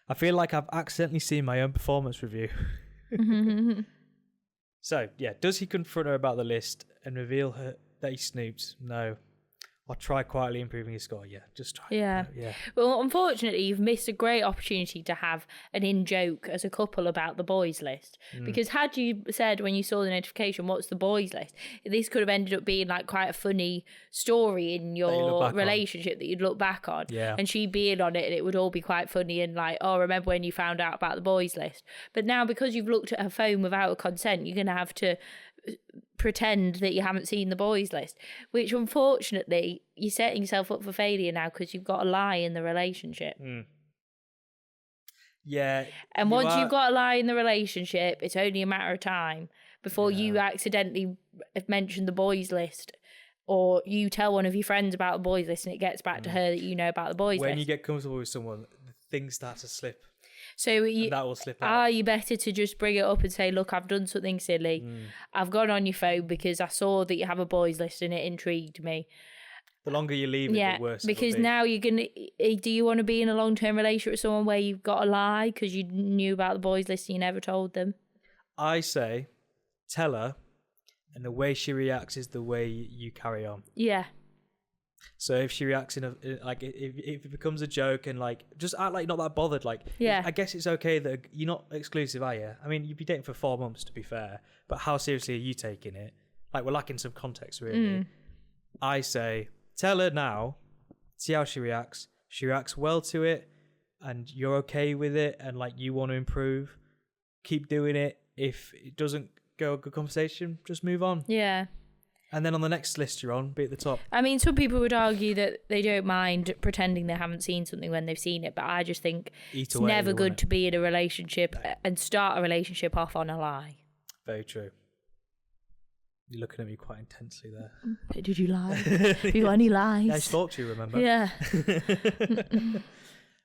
Speaker 2: I feel like I've accidentally seen my own performance review. So, yeah, does he confront her about the list and reveal her that he snooped? No. I'll try quietly improving his score. Yeah, just try.
Speaker 1: Yeah. Well, unfortunately, you've missed a great opportunity to have an in-joke as a couple about the boys list. Because had you said when you saw the notification, what's the boys list, this could have ended up being like quite a funny story in your relationship that you'd look back on.
Speaker 2: Yeah.
Speaker 1: And she'd be in on it and it would all be quite funny and like, oh, remember when you found out about the boys list. But now because you've looked at her phone without her consent, you're going to have to pretend that you haven't seen the boys list, which unfortunately you're setting yourself up for failure now because you've got a lie in the relationship.
Speaker 2: Yeah.
Speaker 1: And once you've got a lie in the relationship, it's only a matter of time before you accidentally mention the boys list or you tell one of your friends about the boys list and it gets back to her that you know about the boys list.
Speaker 2: When you get comfortable with someone, things start to slip.
Speaker 1: So
Speaker 2: that will slip out.
Speaker 1: Are you better to just bring it up and say, look, I've done something silly. I've gone on your phone because I saw that you have a boys list and it intrigued me.
Speaker 2: The longer you leave it, the worse it'll
Speaker 1: because
Speaker 2: be.
Speaker 1: now you're going to... Do you want to be in a long-term relationship with someone where you've got to lie because you knew about the boys list and you never told them?
Speaker 2: I say, tell her, and the way she reacts is the way you carry on.
Speaker 1: Yeah.
Speaker 2: So if she reacts if it becomes a joke and like just act like you're not that bothered, like I guess it's okay that you're not exclusive, are you? I mean, you'd be dating for 4 months to be fair, but how seriously are you taking it? we're lacking some context, really. I say, tell her now, see how she reacts. She reacts well to it, and you're okay with it, and like you want to improve, keep doing it. If it doesn't go a good conversation, just move on.
Speaker 1: Yeah.
Speaker 2: And then on the next list you're on, be at the top.
Speaker 1: I mean, some people would argue that they don't mind pretending they haven't seen something when they've seen it, but I just think it's never good to be in a relationship and start a relationship off on a lie.
Speaker 2: Very true. You're looking at me quite intensely there.
Speaker 1: Did you lie? Have you got any lies?
Speaker 2: I spoke to you, remember?
Speaker 1: Yeah.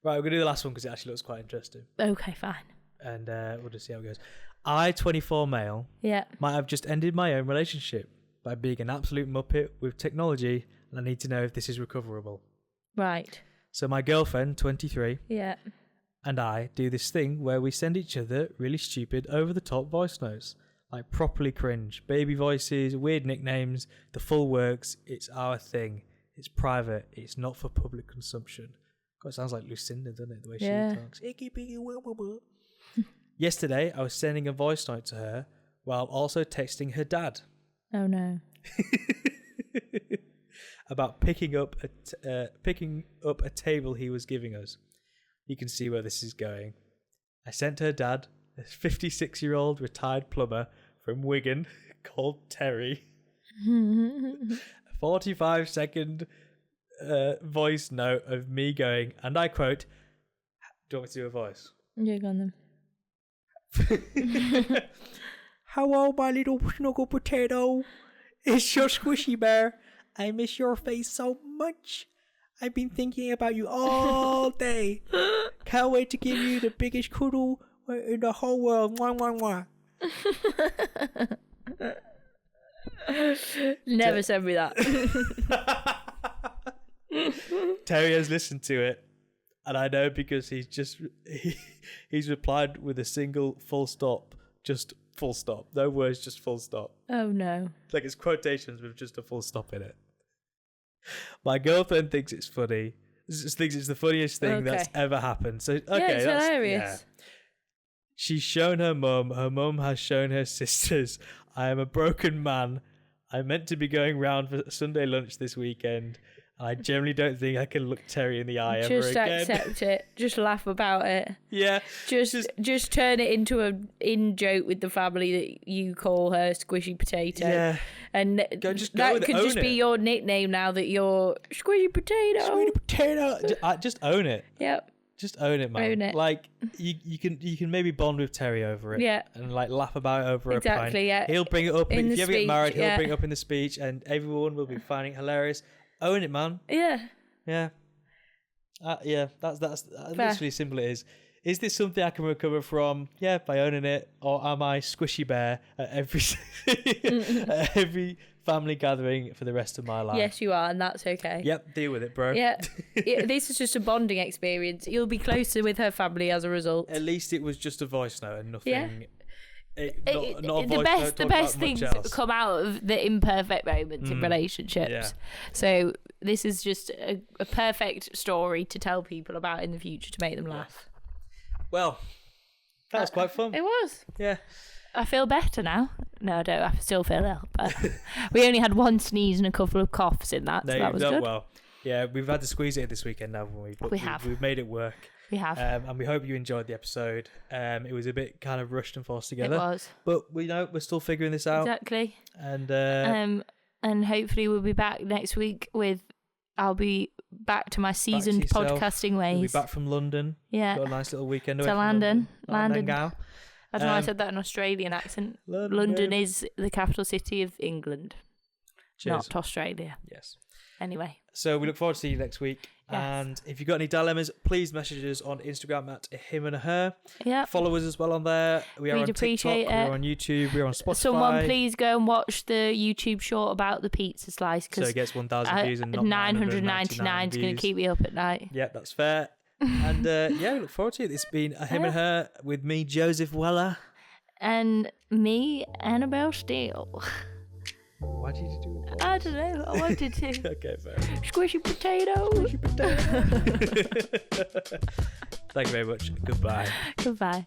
Speaker 2: Right, we're going to do the last one because it actually looks quite interesting.
Speaker 1: Okay, fine.
Speaker 2: And we'll just see how it goes. I, 24 male, might have just ended my own relationship by being an absolute muppet with technology, and I need to know if this is recoverable.
Speaker 1: Right.
Speaker 2: So my girlfriend, 23,
Speaker 1: yeah,
Speaker 2: and I do this thing where we send each other really stupid, over-the-top voice notes. Like properly cringe. Baby voices, weird nicknames, the full works. It's our thing. It's private. It's not for public consumption. God, it sounds like Lucinda, doesn't it? The way she talks. Yesterday, I was sending a voice note to her while also texting her dad.
Speaker 1: Oh no.
Speaker 2: About picking up a table he was giving us. You can see where this is going. I sent her dad a 56-year-old retired plumber from Wigan called Terry. A 45-second voice note of me going, and I quote, do you want me to do a voice?
Speaker 1: Yeah, go on then.
Speaker 2: Hello, my little snuggle potato. It's your squishy bear. I miss your face so much. I've been thinking about you all day. Can't wait to give you the biggest cuddle in the whole world. Mwah, mwah, mwah.
Speaker 1: Never send me that.
Speaker 2: Terry has listened to it, and I know because he's replied with a single full stop, just full stop, no words, just full stop.
Speaker 1: Oh no!
Speaker 2: Like it's quotations with just a full stop in it. My girlfriend thinks it's funny. Just thinks it's the funniest thing that's ever happened. So
Speaker 1: it's hilarious. Yeah.
Speaker 2: She's shown her mum. Her mum has shown her sisters. I am a broken man. I meant to be going round for Sunday lunch this weekend. I generally don't think I can look Terry in the eye ever again.
Speaker 1: Just accept it. Just laugh about it.
Speaker 2: Yeah.
Speaker 1: Just turn it into a in-joke with the family that you call her Squishy Potato.
Speaker 2: Yeah.
Speaker 1: And that could just be your nickname now that you're Squishy Potato.
Speaker 2: Squishy Potato. Just own it.
Speaker 1: Yep.
Speaker 2: Just own it, man.
Speaker 1: Own it.
Speaker 2: Like you can maybe bond with Terry over it.
Speaker 1: Yeah.
Speaker 2: And like laugh about it over a pint.
Speaker 1: Exactly. Yeah.
Speaker 2: He'll bring it up
Speaker 1: in
Speaker 2: if you ever
Speaker 1: speech,
Speaker 2: get married. He'll bring it up in the speech, and everyone will be finding it hilarious. Own it, man.
Speaker 1: Yeah.
Speaker 2: Yeah. Yeah. That's literally as simple it is. Is this something I can recover from? Yeah, by owning it, or am I Squishy Bear at every family gathering for the rest of my life?
Speaker 1: Yes, you are, and that's okay.
Speaker 2: Yep, deal with it, bro.
Speaker 1: Yeah, this is just a bonding experience. You'll be closer with her family as a result.
Speaker 2: At least it was just a voice note and nothing.
Speaker 1: Yeah.
Speaker 2: The
Speaker 1: best things come out of the imperfect moments in relationships. Yeah. So this is just a perfect story to tell people about in the future to make them laugh.
Speaker 2: Well, that was quite fun.
Speaker 1: It was.
Speaker 2: Yeah.
Speaker 1: I feel better now. No, I don't. I still feel ill. But we only had one sneeze and a couple of coughs in that, so that was good.
Speaker 2: Well. Yeah, we've had to squeeze it this weekend, haven't we? But we've made it work.
Speaker 1: We have.
Speaker 2: And we hope you enjoyed the episode. It was a bit kind of rushed and forced together.
Speaker 1: It was.
Speaker 2: But we're still figuring this out.
Speaker 1: Exactly.
Speaker 2: And
Speaker 1: hopefully we'll be back next week I'll be back to my seasoned podcasting ways.
Speaker 2: We'll be back from London.
Speaker 1: Yeah.
Speaker 2: Got a nice little weekend away
Speaker 1: to London.
Speaker 2: London.
Speaker 1: I don't know why I said that in an Australian accent. London is the capital city of England. Cheers. Not Australia.
Speaker 2: Yes.
Speaker 1: Anyway.
Speaker 2: So we look forward to seeing you next week. Yes. And if you've got any dilemmas, please message us on Instagram at him and her.
Speaker 1: Yeah.
Speaker 2: Follow us as well on there. We are on TikTok. We are on YouTube. We are on Spotify.
Speaker 1: Someone please go and watch the YouTube short about the pizza slice.
Speaker 2: So it gets 1,000 views and not
Speaker 1: 999 is going to keep me up at night.
Speaker 2: Yeah, that's fair. And we look forward to it. It's been a him and her with me, Joseph Weller.
Speaker 1: And me, Annabelle Steele.
Speaker 2: Why did you do it?
Speaker 1: I don't know. I wanted to.
Speaker 2: Okay, fair.
Speaker 1: Squishy potato.
Speaker 2: Squishy potato. Thank you very much. Goodbye.
Speaker 1: Goodbye.